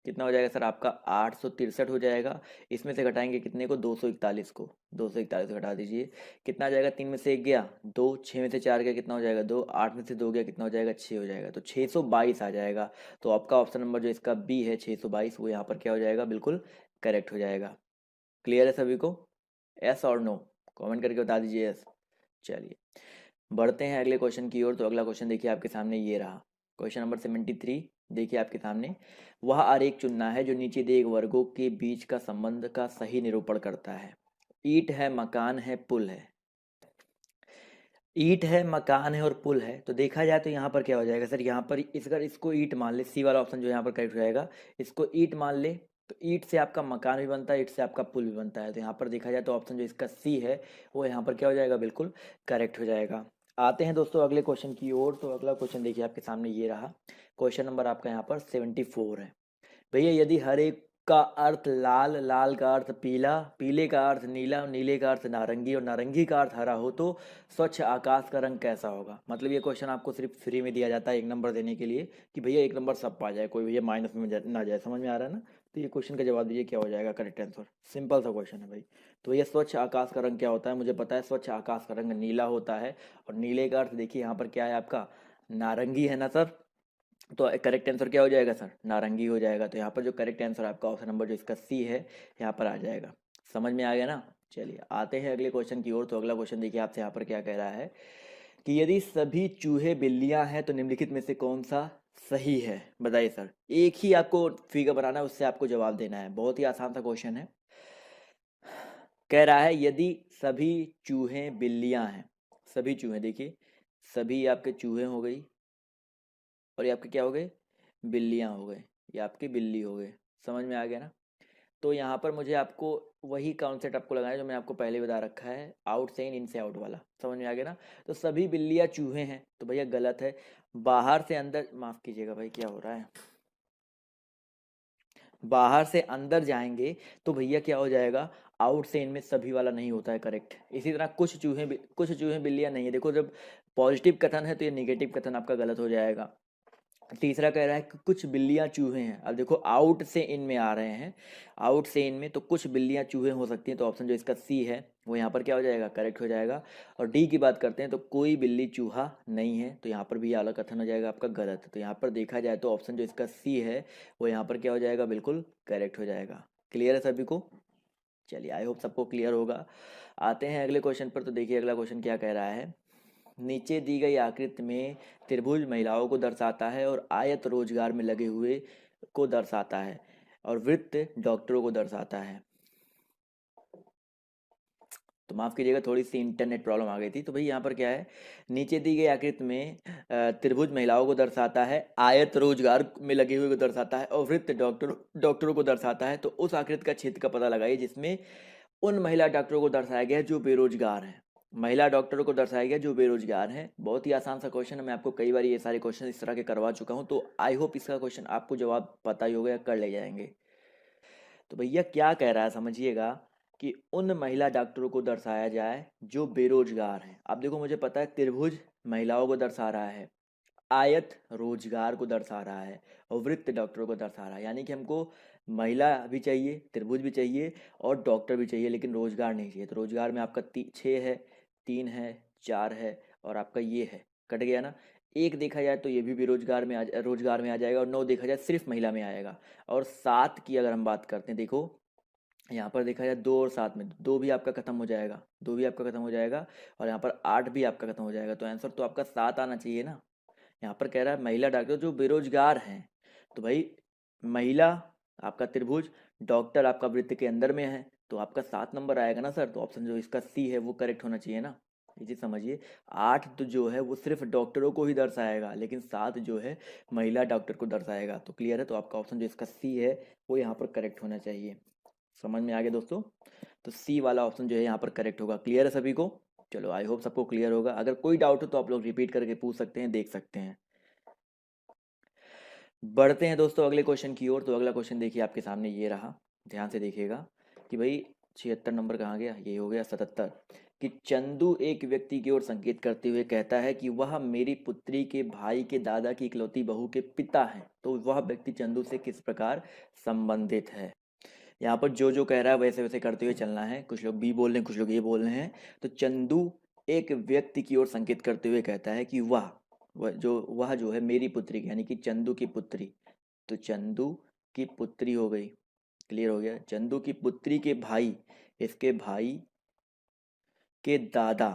कितना हो जाएगा सर आपका? 863 हो जाएगा। इसमें से घटाएंगे कितने को? 241 को। 241 घटा दीजिए, कितना आ जाएगा? 3 में से 1 गया 2, 6 में से 4 गया, कितना हो जाएगा? 2, 8 में से 2 गया, कितना हो जाएगा? 6 हो जाएगा। तो 622 आ जाएगा। तो आपका ऑप्शन नंबर जो इसका बी है 622, वो यहाँ पर क्या हो जाएगा? बिल्कुल करेक्ट हो जाएगा। क्लियर है सभी को? यस और नो? कमेंट करके बता दीजिए यस। चलिए बढ़ते हैं अगले क्वेश्चन की ओर। तो अगला क्वेश्चन देखिए आपके सामने ये रहा। क्वेश्चन नंबर 73 देखिए आपके सामने। वह आरेख चुनना है जो नीचे दिए गए वर्गों के बीच का संबंध का सही निरूपण करता है। ईंट है, मकान है, पुल है। ईंट है, मकान है और पुल है। तो देखा जाए तो यहाँ पर क्या हो जाएगा सर? यहाँ पर अगर इसको ईंट मान ले, सी वाला ऑप्शन जो यहाँ पर करेक्ट हो जाएगा। इसको ईंट मान ले, तो ईंट से आपका मकान भी बनता है, ईंट से आपका पुल भी बनता है। तो यहाँ पर देखा जाए तो ऑप्शन जो इसका सी है वो यहाँ पर क्या हो जाएगा? बिल्कुल करेक्ट हो जाएगा। आते हैं दोस्तों अगले क्वेश्चन की ओर। तो अगला क्वेश्चन देखिए आपके सामने ये रहा। क्वेश्चन नंबर आपका यहाँ पर 74 है। भैया यदि हर एक का अर्थ लाल, लाल का अर्थ पीला, पीले का अर्थ नीला, नीले का अर्थ नारंगी और नारंगी का अर्थ हरा हो तो स्वच्छ आकाश का रंग कैसा होगा? मतलब ये क्वेश्चन आपको सिर्फ फ्री में दिया जाता है 1 नंबर देने के लिए, कि भैया 1 नंबर सब पा जाए, कोई भैया माइनस में ना जाए। समझ में आ रहा है ना? तो ये क्वेश्चन का जवाब दीजिए क्या हो जाएगा करेक्ट आंसर। सिंपल सा क्वेश्चन है भाई। तो भैया स्वच्छ आकाश का रंग क्या होता है? मुझे पता है स्वच्छ आकाश का रंग नीला होता है, और नीले का अर्थ देखिए यहाँ पर क्या है आपका? नारंगी है ना सर? तो करेक्ट आंसर क्या हो जाएगा सर? नारंगी हो जाएगा। तो यहाँ पर जो करेक्ट आंसर आपका ऑप्शन नंबर जो इसका सी है यहाँ पर आ जाएगा। समझ में आ गया ना? चलिए आते हैं अगले क्वेश्चन की ओर। तो अगला क्वेश्चन देखिए आपसे यहाँ पर क्या कह रहा है कि यदि सभी चूहे बिल्लियां हैं तो निम्नलिखित में से कौन सा सही है? बताइए सर। एक ही आपको फिगर बनाना है, उससे आपको जवाब देना है। बहुत ही आसान सा क्वेश्चन है। कह रहा है यदि सभी चूहे बिल्लियां हैं, सभी चूहे देखिए, सभी आपके चूहे हो गई, और ये आपके क्या हो गए, बिल्लियाँ हो गए, ये आपकी बिल्ली हो गए। समझ में आ गया ना। तो यहाँ पर मुझे आपको वही कॉन्सेप्ट आपको लगाना है जो मैंने आपको पहले बता रखा है, आउट से इन से आउट वाला। समझ में आ गया ना। तो सभी बिल्लियाँ चूहे हैं, तो भैया गलत है। बाहर से अंदर, माफ़ कीजिएगा भाई क्या हो रहा है, बाहर से अंदर जाएंगे तो भैया क्या हो जाएगा, आउट से इनमें सभी वाला नहीं होता है, करेक्ट। इसी तरह कुछ चूहे बिल्लियां नहीं है। देखो जब पॉजिटिव कथन है तो ये निगेटिव कथन आपका गलत हो जाएगा। तीसरा कह रहा है कि कुछ बिल्लियां चूहे हैं। अब देखो आउट से इन में आ रहे हैं, आउट से इन में तो कुछ बिल्लियां चूहे हो सकती हैं, तो ऑप्शन जो इसका सी है वो यहाँ पर क्या हो जाएगा, करेक्ट हो जाएगा। और डी की बात करते हैं तो कोई बिल्ली चूहा नहीं है, तो यहाँ पर भी आला कथन हो जाएगा आपका गलत। तो यहाँ पर देखा जाए तो ऑप्शन जो इसका सी है वो यहाँ पर क्या हो जाएगा, बिल्कुल करेक्ट हो जाएगा। क्लियर है सभी को। चलिए आई होप सबको क्लियर होगा। आते हैं अगले क्वेश्चन पर। तो देखिए अगला क्वेश्चन क्या कह रहा है। नीचे दी गई आकृति में त्रिभुज महिलाओं को दर्शाता है और आयत रोजगार में लगे हुए को दर्शाता है और वृत्त डॉक्टरों को दर्शाता है। तो माफ़ कीजिएगा थोड़ी सी इंटरनेट प्रॉब्लम आ गई थी। तो भाई यहाँ पर क्या है, नीचे दी गई आकृति में त्रिभुज महिलाओं को दर्शाता है, आयत रोजगार में लगे हुए को दर्शाता है और वृत्त डॉक्टरों को दर्शाता है। तो उस आकृति का क्षेत्र का पता लगाइए जिसमें उन महिला डॉक्टरों को दर्शाया गया है जो बेरोजगार हैं। महिला डॉक्टरों को दर्शाया गया जो बेरोजगार हैं। बहुत ही आसान सा क्वेश्चन है, मैं आपको कई बार ये सारे क्वेश्चन इस तरह के करवा चुका हूँ, तो आई होप इसका क्वेश्चन आपको जवाब पता ही होगा या कर ले जाएंगे। तो भैया क्या कह रहा है समझिएगा, कि उन महिला डॉक्टरों को दर्शाया जाए जो बेरोजगार हैं। अब देखो मुझे पता है त्रिभुज महिलाओं को दर्शा रहा है, आयत रोजगार को दर्शा रहा है और वृत्त डॉक्टरों को दर्शा रहा है, यानी कि हमको महिला भी चाहिए, त्रिभुज भी चाहिए और डॉक्टर भी चाहिए, लेकिन रोजगार नहीं चाहिए। तो रोजगार में आपका 6 है, 3 है, 4 है और आपका ये है, कट गया ना। एक देखा जाए तो ये भी बेरोजगार में रोजगार में आ जाएगा और 9 देखा जाए सिर्फ महिला में आएगा। और 7 की अगर हम बात करते हैं, देखो यहाँ पर देखा जाए 2 और 7 में 2 भी आपका खत्म हो जाएगा, 2 भी आपका खत्म हो जाएगा और यहाँ पर 8 भी आपका खत्म हो जाएगा। तो आंसर तो आपका 7 आना चाहिए ना। यहाँ पर कह रहा है महिला डॉक्टर जो बेरोजगार हैं, तो भाई महिला आपका त्रिभुज, डॉक्टर आपका वृत्त के अंदर में है, तो आपका 7 नंबर आएगा ना सर। तो ऑप्शन जो इसका सी है वो करेक्ट होना चाहिए ना। ये चीज़ समझिए, 8 तो जो है वो सिर्फ डॉक्टरों को ही दर्शाएगा, लेकिन 7 जो है महिला डॉक्टर को दर्शाएगा। तो क्लियर है, तो आपका ऑप्शन जो इसका सी है वो यहाँ पर करेक्ट होना चाहिए। समझ में आ गया दोस्तों। तो सी वाला ऑप्शन जो है यहाँ पर करेक्ट होगा। क्लियर है सभी को। चलो आई होप सबको क्लियर होगा। अगर कोई डाउट हो तो आप लोग रिपीट करके पूछ सकते हैं, देख सकते हैं। बढ़ते हैं दोस्तों अगले क्वेश्चन की ओर। तो अगला क्वेश्चन देखिए आपके सामने ये रहा, ध्यान से देखिएगा कि भाई 76 नंबर कहाँ गया, ये हो गया 77। कि चंदू एक व्यक्ति की ओर संकेत करते हुए कहता है कि वह मेरी पुत्री के भाई के दादा की इकलौती बहू के पिता हैं। तो वह व्यक्ति चंदू से किस प्रकार संबंधित है। यहाँ पर जो जो कह रहा है वैसे वैसे करते हुए चलना है। कुछ लोग बी बोल रहे हैं, कुछ लोग ये बोल रहे हैं। तो चंदू एक व्यक्ति की ओर संकेत करते हुए कहता है कि वह जो है मेरी पुत्री की, यानी कि चंदू की पुत्री। तो चंदू की पुत्री हो गई। क्लियर हो गया। चंदू की पुत्री के भाई, इसके भाई के दादा।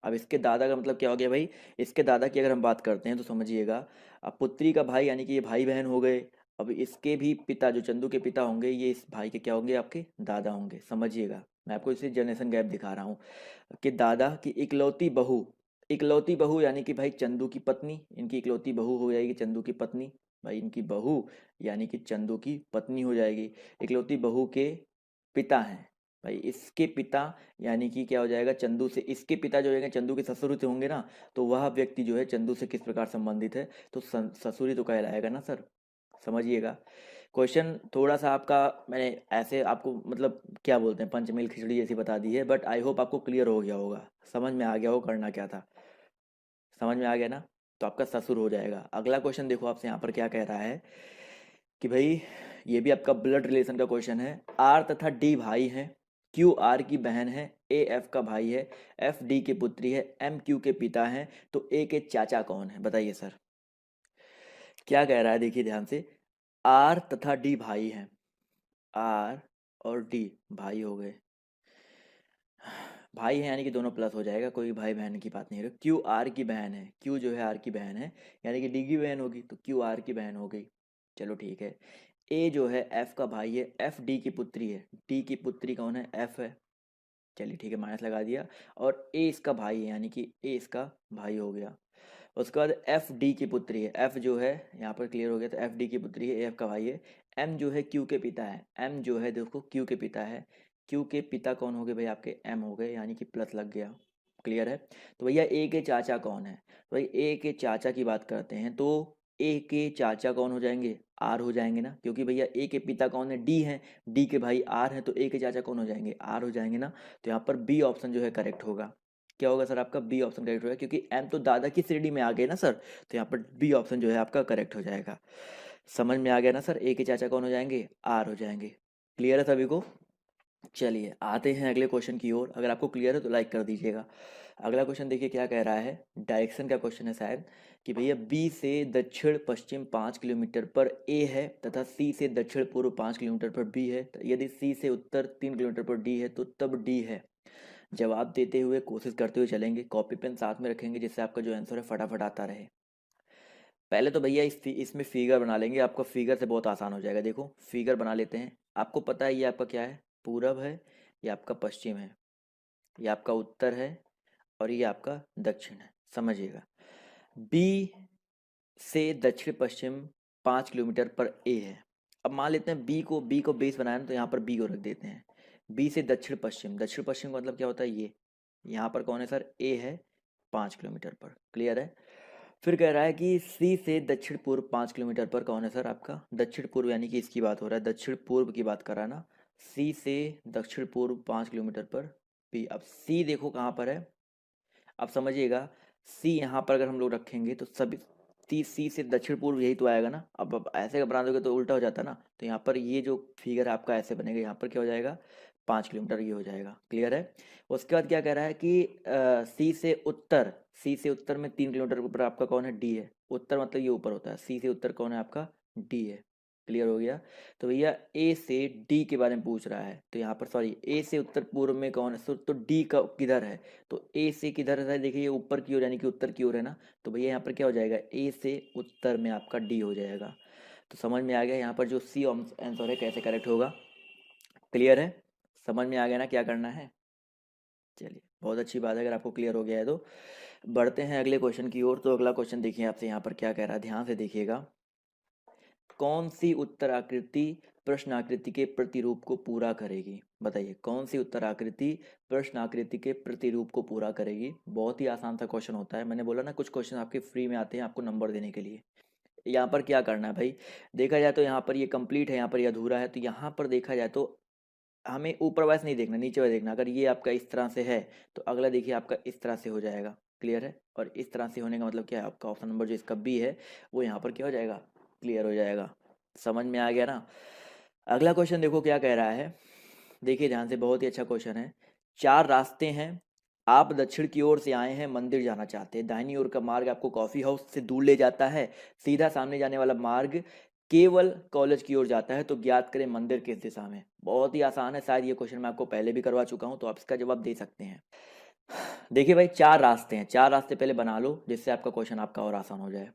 अब इसके दादा का मतलब क्या हो गया भाई, इसके दादा की अगर हम बात करते हैं तो समझिएगा, अब पुत्री का भाई यानी कि ये भाई बहन हो गए। अब इसके भी पिता जो चंदू के पिता होंगे, ये इस भाई के क्या होंगे, आपके दादा होंगे। समझिएगा, मैं आपको इसे जनरेशन गैप दिखा रहा हूँ कि दादा की इकलौती बहू यानी कि भाई चंदू की पत्नी, इनकी इकलौती बहू हो जाएगी चंदू की पत्नी। भाई इनकी बहू यानी कि चंदू की पत्नी हो जाएगी। इकलौती बहू के पिता हैं भाई, इसके पिता यानी कि क्या हो जाएगा, चंदू से इसके पिता जो होंगे चंदू के ससुर से होंगे ना। तो वह व्यक्ति जो है चंदू से किस प्रकार संबंधित है, तो ससुरी तो कहलाएगा ना सर। समझिएगा। क्वेश्चन थोड़ा सा आपका मैंने ऐसे आपको मतलब क्या बोलते हैं, पंचमेल खिचड़ी जैसी बता दी है, बट आई होप आपको क्लियर हो गया होगा, समझ में आ गया हो करना क्या था। समझ में आ गया ना। तो आपका ससुर हो जाएगा। अगला क्वेश्चन देखो आपसे यहाँ पर क्या कह रहा है कि भाई ये भी आपका ब्लड रिलेशन का क्वेश्चन है। आर तथा डी भाई हैं, क्यू आर की बहन है, ए एफ का भाई है, एफ डी की पुत्री है, एम क्यू के पिता हैं। तो ए के चाचा कौन है, बताइए सर। क्या कह रहा है देखिए ध्यान से। आर तथा डी भाई हैं, आर और डी भाई हो गए। भाई है यानी कि दोनों प्लस हो जाएगा, कोई भाई बहन की बात नहीं है। क्यू आर की बहन है, क्यू जो है आर की बहन है, यानी कि डी की बहन होगी, तो क्यू आर की बहन हो गई। चलो ठीक है। ए जो है एफ का भाई है, एफ डी की पुत्री है, डी की पुत्री कौन है, एफ है। चलिए ठीक है, माइनस लगा दिया। और ए इसका भाई है, यानी कि ए इसका भाई हो गया। उसके बाद एफ डी की पुत्री है, एफ जो है यहाँ पर क्लियर हो गया, तो एफ डी की पुत्री है, एफ का भाई है। एम जो है क्यू के पिता है, एम जो है देखो क्यू के पिता है। क्यू के पिता कौन हो गए भाई आपके, एम हो गए, यानी कि प्लस लग गया। क्लियर है। तो भैया ए के चाचा कौन है, तो भाई ए के चाचा की बात करते हैं तो ए के चाचा कौन हो जाएंगे, आर हो जाएंगे ना, क्योंकि भैया ए के पिता कौन है, डी है, डी के भाई आर है, तो ए के चाचा कौन हो जाएंगे, आर हो जाएंगे ना। तो यहाँ पर बी ऑप्शन जो है करेक्ट होगा। क्या होगा सर आपका, बी ऑप्शन करेक्ट होगा, क्योंकि एम तो दादा की श्रेणी में आ गए ना सर, तो यहाँ पर बी ऑप्शन जो है आपका करेक्ट हो जाएगा। समझ में आ गया ना सर, ए के चाचा कौन हो जाएंगे, आर हो जाएंगे। क्लियर है सभी को। चलिए आते हैं अगले क्वेश्चन की ओर, अगर आपको क्लियर है तो लाइक कर दीजिएगा। अगला क्वेश्चन देखिए क्या कह रहा है, डायरेक्शन का क्वेश्चन है शायद, कि भैया बी से दक्षिण पश्चिम 5 किलोमीटर पर ए है तथा सी से दक्षिण पूर्व 5 किलोमीटर पर बी है, यदि सी से उत्तर 3 किलोमीटर पर डी है तो तब डी है। जवाब देते हुए कोशिश करते हुए चलेंगे, कॉपी पेन साथ में रखेंगे जिससे आपका जो आंसर है फटाफट आता रहे। पहले तो भैया इसमें फिगर बना लेंगे, आपका फिगर से बहुत आसान हो जाएगा। देखो फिगर बना लेते हैं। आपको पता है ये आपका क्या है, पूरब है, ये आपका पश्चिम है, ये आपका उत्तर है, और ये आपका दक्षिण है। समझिएगा, बी से दक्षिण पश्चिम 5 किलोमीटर पर ए है। अब मान लेते हैं बी को बेस बनाया ना, तो यहाँ पर बी को रख देते हैं। बी से दक्षिण पश्चिम, दक्षिण पश्चिम का मतलब क्या होता है, ये यहाँ पर कौन है सर, ए है 5 किलोमीटर पर। क्लियर है। फिर कह रहा है कि सी से दक्षिण पूर्व 5 किलोमीटर पर कौन है सर आपका, दक्षिण पूर्व, यानी कि इसकी बात हो रहा है, दक्षिण पूर्व की बात कर रहा है ना। सी से दक्षिण पूर्व 5 किलोमीटर पर बी। अब सी देखो कहाँ पर है, अब समझिएगा, सी यहाँ पर अगर हम लोग रखेंगे तो सभी सी से दक्षिण पूर्व यही तो आएगा ना। अब ऐसे बना दोगे तो उल्टा हो जाता ना, तो यहाँ पर ये जो फिगर आपका ऐसे बनेगा, यहाँ पर क्या हो जाएगा, 5 किलोमीटर ये हो जाएगा। क्लियर है। उसके बाद क्या कह रहा है कि सी से उत्तर में 3 किलोमीटर ऊपर आपका कौन है, डी है। उत्तर मतलब ये ऊपर होता है, सी से उत्तर कौन है आपका, डी है। क्लियर हो गया। तो भैया ए से डी के बारे में पूछ रहा है, तो यहाँ पर सॉरी, ए से उत्तर पूर्व में कौन है, तो डी का किधर है, तो ए से किधर है, देखिए ये ऊपर की ओर यानी कि उत्तर की ओर है ना, तो भैया यहाँ पर क्या हो जाएगा, ए से उत्तर में आपका डी हो जाएगा। तो समझ में आ गया यहाँ पर जो सी आंसर है कैसे करेक्ट होगा। क्लियर है, समझ में आ गया ना क्या करना है। चलिए बहुत अच्छी बात है, अगर आपको क्लियर हो गया है तो बढ़ते हैं अगले क्वेश्चन की ओर। तो अगला क्वेश्चन देखिए आपसे यहाँ पर क्या कह रहा है, ध्यान से देखिएगा। कौन सी उत्तर आकृति प्रश्न आकृति के प्रतिरूप को पूरा करेगी, बताइए कौन सी उत्तर आकृति प्रश्न आकृति के प्रतिरूप को पूरा करेगी। बहुत ही आसान सा क्वेश्चन होता है, मैंने बोला ना कुछ क्वेश्चन आपके फ्री में आते हैं आपको नंबर देने के लिए। यहाँ पर क्या करना है भाई, देखा जाए तो यहाँ पर ये कंप्लीट है, यहाँ पर ये अधूरा है, तो यहाँ पर देखा जाए तो हमें ऊपर वाइज नहीं देखना, नीचे वाइज देखना। अगर ये आपका इस तरह से है तो अगला देखिए आपका इस तरह से हो जाएगा। क्लियर है। और इस तरह से होने का मतलब क्या है, आपका ऑप्शन नंबर जो इसका बी है वो यहाँ पर क्या हो जाएगा, क्लियर हो जाएगा। समझ में आ गया ना। अगला क्वेश्चन देखो क्या कह रहा है, देखिए ध्यान से, बहुत ही अच्छा क्वेश्चन है। 4 रास्ते हैं, आप दक्षिण की ओर से आए हैं, मंदिर जाना चाहते हैं। दाहिनी ओर का मार्ग आपको कॉफी हाउस से दूर ले जाता है, सीधा सामने जाने वाला मार्ग केवल कॉलेज की ओर जाता है, तो ज्ञात करें मंदिर किस दिशा में। बहुत ही आसान है, शायद ये क्वेश्चन मैं आपको पहले भी करवा चुका हूँ, तो आप इसका जवाब दे सकते हैं। देखिए भाई 4 रास्ते हैं, 4 रास्ते पहले बना लो जिससे आपका क्वेश्चन आपका और आसान हो जाए।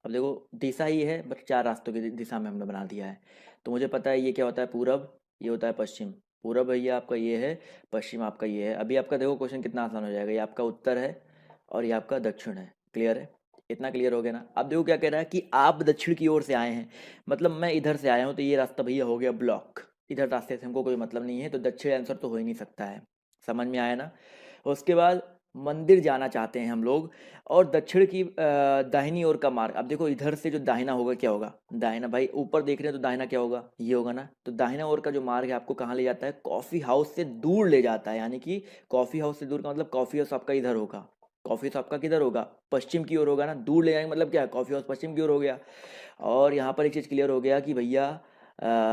अब देखो दिशा ही है, बट 4 रास्तों की दिशा में हमने बना दिया है। तो मुझे पता है ये क्या होता है, पूरब, ये होता है पश्चिम। पूरब भैया आपका ये है, पश्चिम आपका ये है। अभी आपका देखो क्वेश्चन कितना आसान हो जाएगा, ये आपका उत्तर है और ये आपका दक्षिण है। क्लियर है, इतना क्लियर हो गया ना। अब देखो क्या कह रहा है कि आप दक्षिण की ओर से आए हैं, मतलब मैं इधर से आया हूँ, तो ये रास्ता भैया हो गया ब्लॉक, इधर रास्ते से हमको कोई मतलब नहीं है, तो दक्षिण आंसर तो हो ही नहीं सकता है। समझ में आया ना। उसके बाद मंदिर जाना चाहते हैं हम लोग, और दक्षिण की दाहिनी ओर का मार्ग। अब देखो इधर से जो दाहिना होगा क्या होगा, दाहिना भाई ऊपर देख रहे हैं तो दाहिना क्या होगा, ये होगा ना। तो दाहिना ओर का जो मार्ग है आपको कहाँ ले जाता है, कॉफी हाउस से दूर ले जाता है, यानी कि कॉफी हाउस से दूर का मतलब कॉफी हाउस आपका इधर होगा, कॉफी हाउस आपका किधर होगा, पश्चिम की ओर होगा ना। दूर ले जाएंगे मतलब क्या है, कॉफी हाउस पश्चिम की ओर हो गया। और यहाँ पर एक चीज़ क्लियर हो गया कि भैया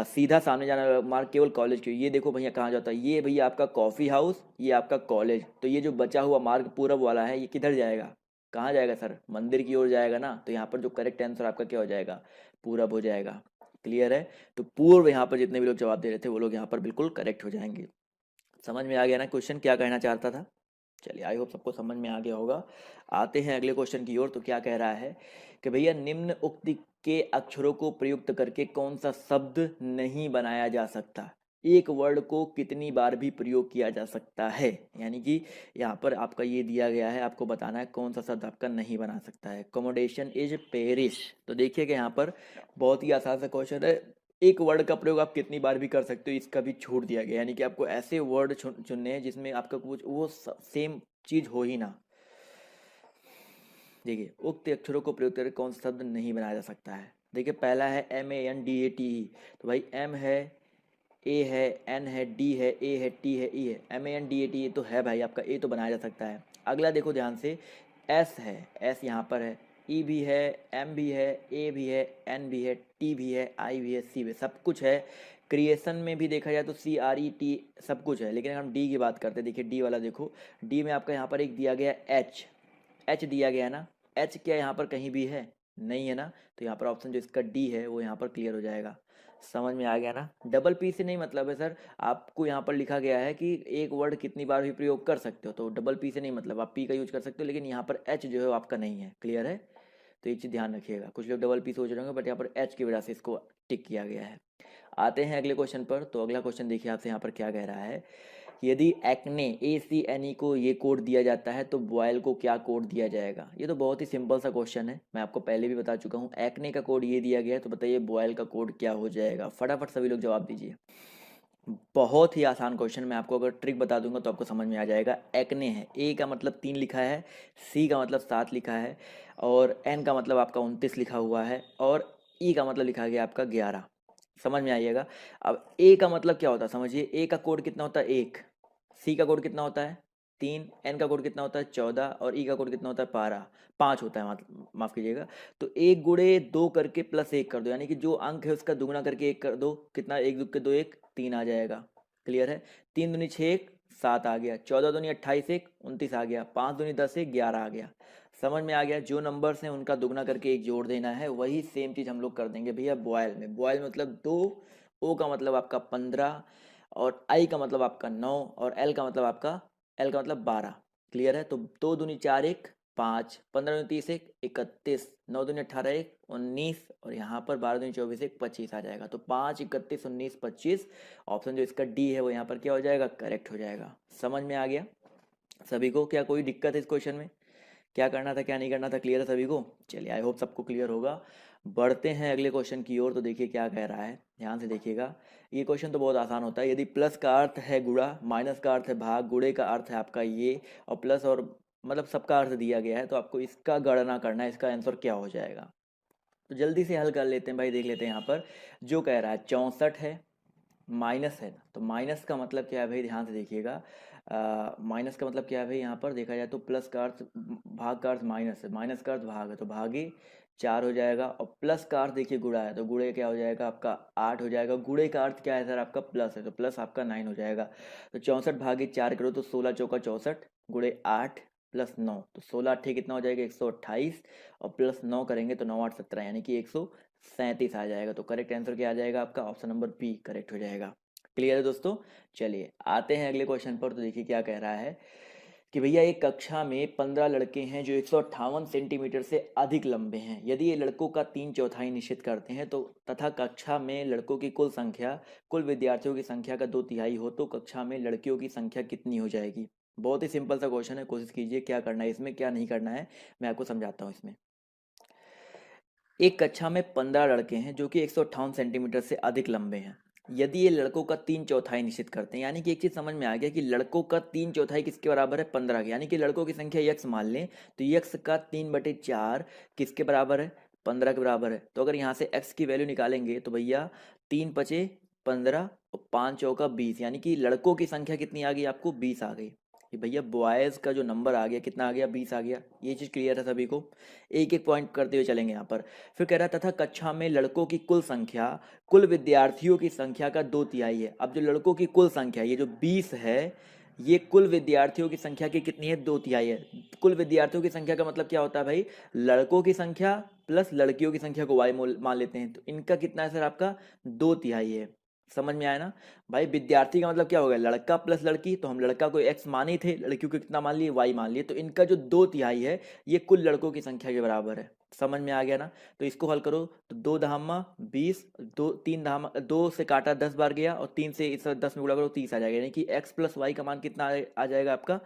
सीधा सामने जाने वाला मार्ग केवल कॉलेज की। ये देखो भैया कहाँ जाता है, ये भैया आपका कॉफ़ी हाउस, ये आपका कॉलेज। तो ये जो बचा हुआ मार्ग पूरब वाला है ये किधर जाएगा, कहाँ जाएगा सर, मंदिर की ओर जाएगा ना। तो यहाँ पर जो करेक्ट आंसर आपका क्या हो जाएगा, पूरब हो जाएगा। क्लियर है। तो पूर्व यहाँ पर जितने भी लोग जवाब दे रहे थे वो लोग यहाँ पर बिल्कुल करेक्ट हो जाएंगे। समझ में आ गया ना क्वेश्चन क्या कहना चाहता था। चलिए आई होप सबको समझ में आ गया होगा। आते हैं अगले क्वेश्चन की ओर। तो क्या कह रहा है कि भैया निम्न उक्ति के अक्षरों को प्रयुक्त करके कौन सा शब्द नहीं बनाया जा सकता। एक वर्ड को कितनी बार भी प्रयोग किया जा सकता है, यानी कि यहाँ पर आपका ये दिया गया है, आपको बताना है कौन सा शब्द आपका नहीं बना सकता है। Accommodation is perish. तो देखिए कि यहाँ पर बहुत ही आसान सा क्वेश्चन है, एक वर्ड का प्रयोग आप कितनी बार भी कर सकते हो, इसका भी छूट दिया गया, यानी कि आपको ऐसे वर्ड चुनने हैं जिसमें आपका कुछ वो सेम चीज हो ही ना। देखिए उक्त अक्षरों को प्रयोग करके कौन सा शब्द नहीं बनाया जा सकता है। देखिए पहला है MANDATE। तो भाई M है, ए है, एन है, डी है, ए है, टी है, ई है, MANDATE तो है भाई आपका, ए तो बनाया जा सकता है। अगला देखो ध्यान से, एस है, एस यहाँ पर है, ई भी है, एम भी है, ए भी है, एन भी है, टी भी है, आई भी है, सी भी है, सब कुछ है। क्रिएशन में भी देखा जाए तो CRET सब कुछ है। लेकिन अगर हम डी की बात करते हैं, देखिए डी वाला देखो, डी में आपका यहाँ पर एक दिया गया एच, एच दिया गया है ना, एच क्या यहाँ पर कहीं भी है, नहीं है ना, तो यहाँ पर ऑप्शन जो इसका डी है वो यहाँ पर क्लियर हो जाएगा। समझ में आ गया ना। डबल पी से नहीं मतलब है सर, आपको यहाँ पर लिखा गया है कि एक वर्ड कितनी बार भी प्रयोग कर सकते हो, तो डबल पी से नहीं मतलब, आप पी का यूज कर सकते हो, लेकिन यहाँ पर एच जो है वो आपका नहीं है। क्लियर है, तो ये चीज़ ध्यान रखिएगा। कुछ लोग डबल पी सोच रहे होंगे, बट यहाँ पर एच की वजह से इसको टिक किया गया है। आते हैं अगले क्वेश्चन पर। तो अगला क्वेश्चन देखिए आपसे यहाँ पर क्या कह रहा है, यदि एक्ने ACNE को ये कोड दिया जाता है तो बॉयल को क्या कोड दिया जाएगा। ये तो बहुत ही सिंपल सा क्वेश्चन है, मैं आपको पहले भी बता चुका हूँ। एक्ने का कोड ये दिया गया है, तो बताइए बॉयल का कोड क्या हो जाएगा। फटाफट सभी लोग जवाब दीजिए। बहुत ही आसान क्वेश्चन, मैं आपको अगर ट्रिक बता दूंगा तो आपको समझ में आ जाएगा। एक्ने है, ए का मतलब 3 लिखा है, सी का मतलब 7 लिखा है, और एन का मतलब आपका 29 लिखा हुआ है, और ई का मतलब लिखा गया आपका 11। समझ में आइएगा। अब ए का मतलब क्या होता है समझिए, ए का कोड कितना होता है 1, सी का कोड कितना होता है 3, एन का कोड कितना होता है 14, और ई का कोड कितना होता है 5 होता है, माफ कीजिएगा। तो 1 गुणे 2 करके +1 कर दो, यानी कि जो अंक है उसका दुगना करके 1 कर दो, कितना, 1 2 के 2 1 3 आ जाएगा। क्लियर है, 3 दूनी 6 7 आ गया, 14 दूनी 28 1 29 आ गया, 5 दूनी 10 1 11 आ गया। समझ में आ गया। जो नंबर्स हैं उनका दुगना करके 1 जोड़ देना है, वही सेम चीज़ हम लोग कर देंगे भैया बॉयल में। बॉयल में मतलब 2, ओ का मतलब आपका 15, और आई का मतलब आपका 9, और एल का मतलब आपका, एल का मतलब 12। क्लियर है, तो 2 दूनी 4 1 5, 15 दूनी 30 1 31, 9 दूनी 18 1 19, और यहाँ पर 12 दूनी 24 1 25 आ जाएगा। तो 5 31 19 25, ऑप्शन जो इसका डी है वो यहाँ पर क्या हो जाएगा, करेक्ट हो जाएगा। समझ में आ गया सभी को। क्या कोई दिक्कत है इस क्वेश्चन में, क्या करना था क्या नहीं करना था, क्लियर है सभी को। चलिए आई होप सबको क्लियर होगा। बढ़ते हैं अगले क्वेश्चन की ओर। तो देखिए क्या कह रहा है, ध्यान से देखिएगा। ये क्वेश्चन तो बहुत आसान होता है। यदि प्लस का अर्थ है गुणा, माइनस का अर्थ है भाग, गुणे का अर्थ है आपका ये, और प्लस और मतलब सबका अर्थ दिया गया है, तो आपको इसका गणना करना है, इसका आंसर क्या हो जाएगा। तो जल्दी से हल कर लेते हैं भाई, देख लेते हैं यहाँ पर। जो कह रहा है 64 है, माइनस है, तो माइनस का मतलब क्या है भाई, ध्यान से देखिएगा। माइनस का मतलब क्या है भाई, यहाँ पर देखा जाए तो प्लस का अर्थ, भाग का अर्थ माइनस है, माइनस का अर्थ भाग है, तो भागे 4 हो जाएगा, और प्लस का अर्थ देखिए गुणा है, तो गुणे क्या हो जाएगा आपका 8 हो जाएगा। गुणे का अर्थ क्या है सर आपका प्लस है, तो प्लस आपका 9 हो जाएगा। तो 64 भागे 4 करो तो 16 चौका 64, गुणे 8 +9, तो 16 8 कितना हो जाएगा 128, और +9 करेंगे तो 9 8 17, यानी कि 137 आ जाएगा। तो करेक्ट आंसर क्या आ जाएगा आपका, ऑप्शन नंबर बी करेक्ट हो जाएगा। क्लियर है दोस्तों। चलिए आते हैं अगले क्वेश्चन पर। तो देखिए क्या कह रहा है कि भैया एक कक्षा में 15 लड़के हैं जो 158 सेंटीमीटर से अधिक लंबे हैं। यदि ये लड़कों का 3/4 निश्चित करते हैं तो, तथा कक्षा में लड़कों की कुल संख्या कुल विद्यार्थियों की संख्या का 2/3 हो, तो कक्षा में लड़कियों की संख्या कितनी हो जाएगी। बहुत ही सिंपल सा क्वेश्चन है, कोशिश कीजिए क्या करना है इसमें क्या नहीं करना है, मैं आपको समझाता हूँ इसमें। एक कक्षा में 15 लड़के हैं जो कि 158 सेंटीमीटर से अधिक लंबे हैं। यदि ये लड़कों का 3/4 निश्चित करते हैं, यानी कि एक चीज समझ में आ गया कि लड़कों का 3/4 किसके बराबर है, 15 के, यानी कि लड़कों की संख्या यक्स मान लें, तो यक्स का 3/4 किसके बराबर है, 15 के बराबर है। तो अगर यहाँ से एक्स की वैल्यू निकालेंगे तो भैया 3 × 5 = 15 और 5 × 4 = 20, यानी कि लड़कों की संख्या कितनी आ गई आपको, 20 आ गई। कि भैया बॉयज़ का जो नंबर आ गया कितना आ गया, 20 आ गया। ये चीज़ क्लियर है सभी को। एक एक पॉइंट करते हुए चलेंगे यहाँ पर। फिर कह रहा तथा कक्षा में लड़कों की कुल संख्या कुल विद्यार्थियों की संख्या का 2/3 है। अब जो लड़कों की कुल संख्या ये जो 20 है, ये कुल विद्यार्थियों की संख्या की कितनी है, 2/3 है। कुल विद्यार्थियों की संख्या का मतलब क्या होता है भाई, लड़कों की संख्या प्लस लड़कियों की संख्या को वाई मान लेते हैं, तो इनका कितना है सर आपका 2/3 है। समझ में आया ना भाई? विद्यार्थी का मतलब क्या हो गया, लड़का प्लस लड़की, तो हम लड़का को एक्स मान ही थे, लड़कियों को कितना मान लिए, वाई मान लिए, तो इनका जो 2/3 है ये कुल लड़कों की संख्या के बराबर है। समझ में आ गया ना? तो इसको हल करो तो 2 धामा 20, दो 3 धामा 2 से काटा 10 बार गया, और 3 से इस 10 में गुणा करो 30 आ जाएगा, यानी कि एक्स प्लस वाई का मान कितना आ जाएगा आपका,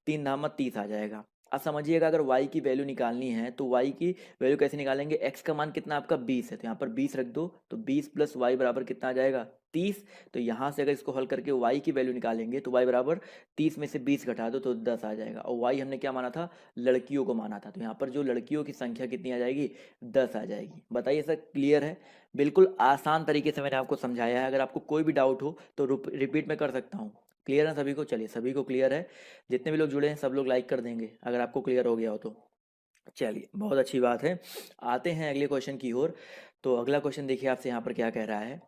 3 धामा 30 आ जाएगा। अब समझिएगा अगर y की वैल्यू निकालनी है तो y की वैल्यू कैसे निकालेंगे, x का मान कितना आपका 20 है, तो यहाँ पर 20 रख दो, तो 20 प्लस वाई बराबर कितना आ जाएगा 30। तो यहाँ से अगर इसको हल करके y की वैल्यू निकालेंगे तो y बराबर 30 में से 20 घटा दो तो 10 आ जाएगा, और y हमने क्या माना था, लड़कियों को माना था, तो यहाँ पर जो लड़कियों की संख्या कितनी आ जाएगी, 10 आ जाएगी। बताइए सर, क्लियर है? बिल्कुल आसान तरीके से मैंने आपको समझाया है, अगर आपको कोई भी डाउट हो तो रिपीट में कर सकता हूँ। क्लियर है सभी को? चलिए सभी को क्लियर है, जितने भी लोग जुड़े हैं सब लोग लाइक कर देंगे अगर आपको क्लियर हो गया हो तो। चलिए बहुत अच्छी बात है, आते हैं अगले क्वेश्चन की ओर। तो अगला क्वेश्चन देखिए आपसे यहाँ पर क्या कह रहा है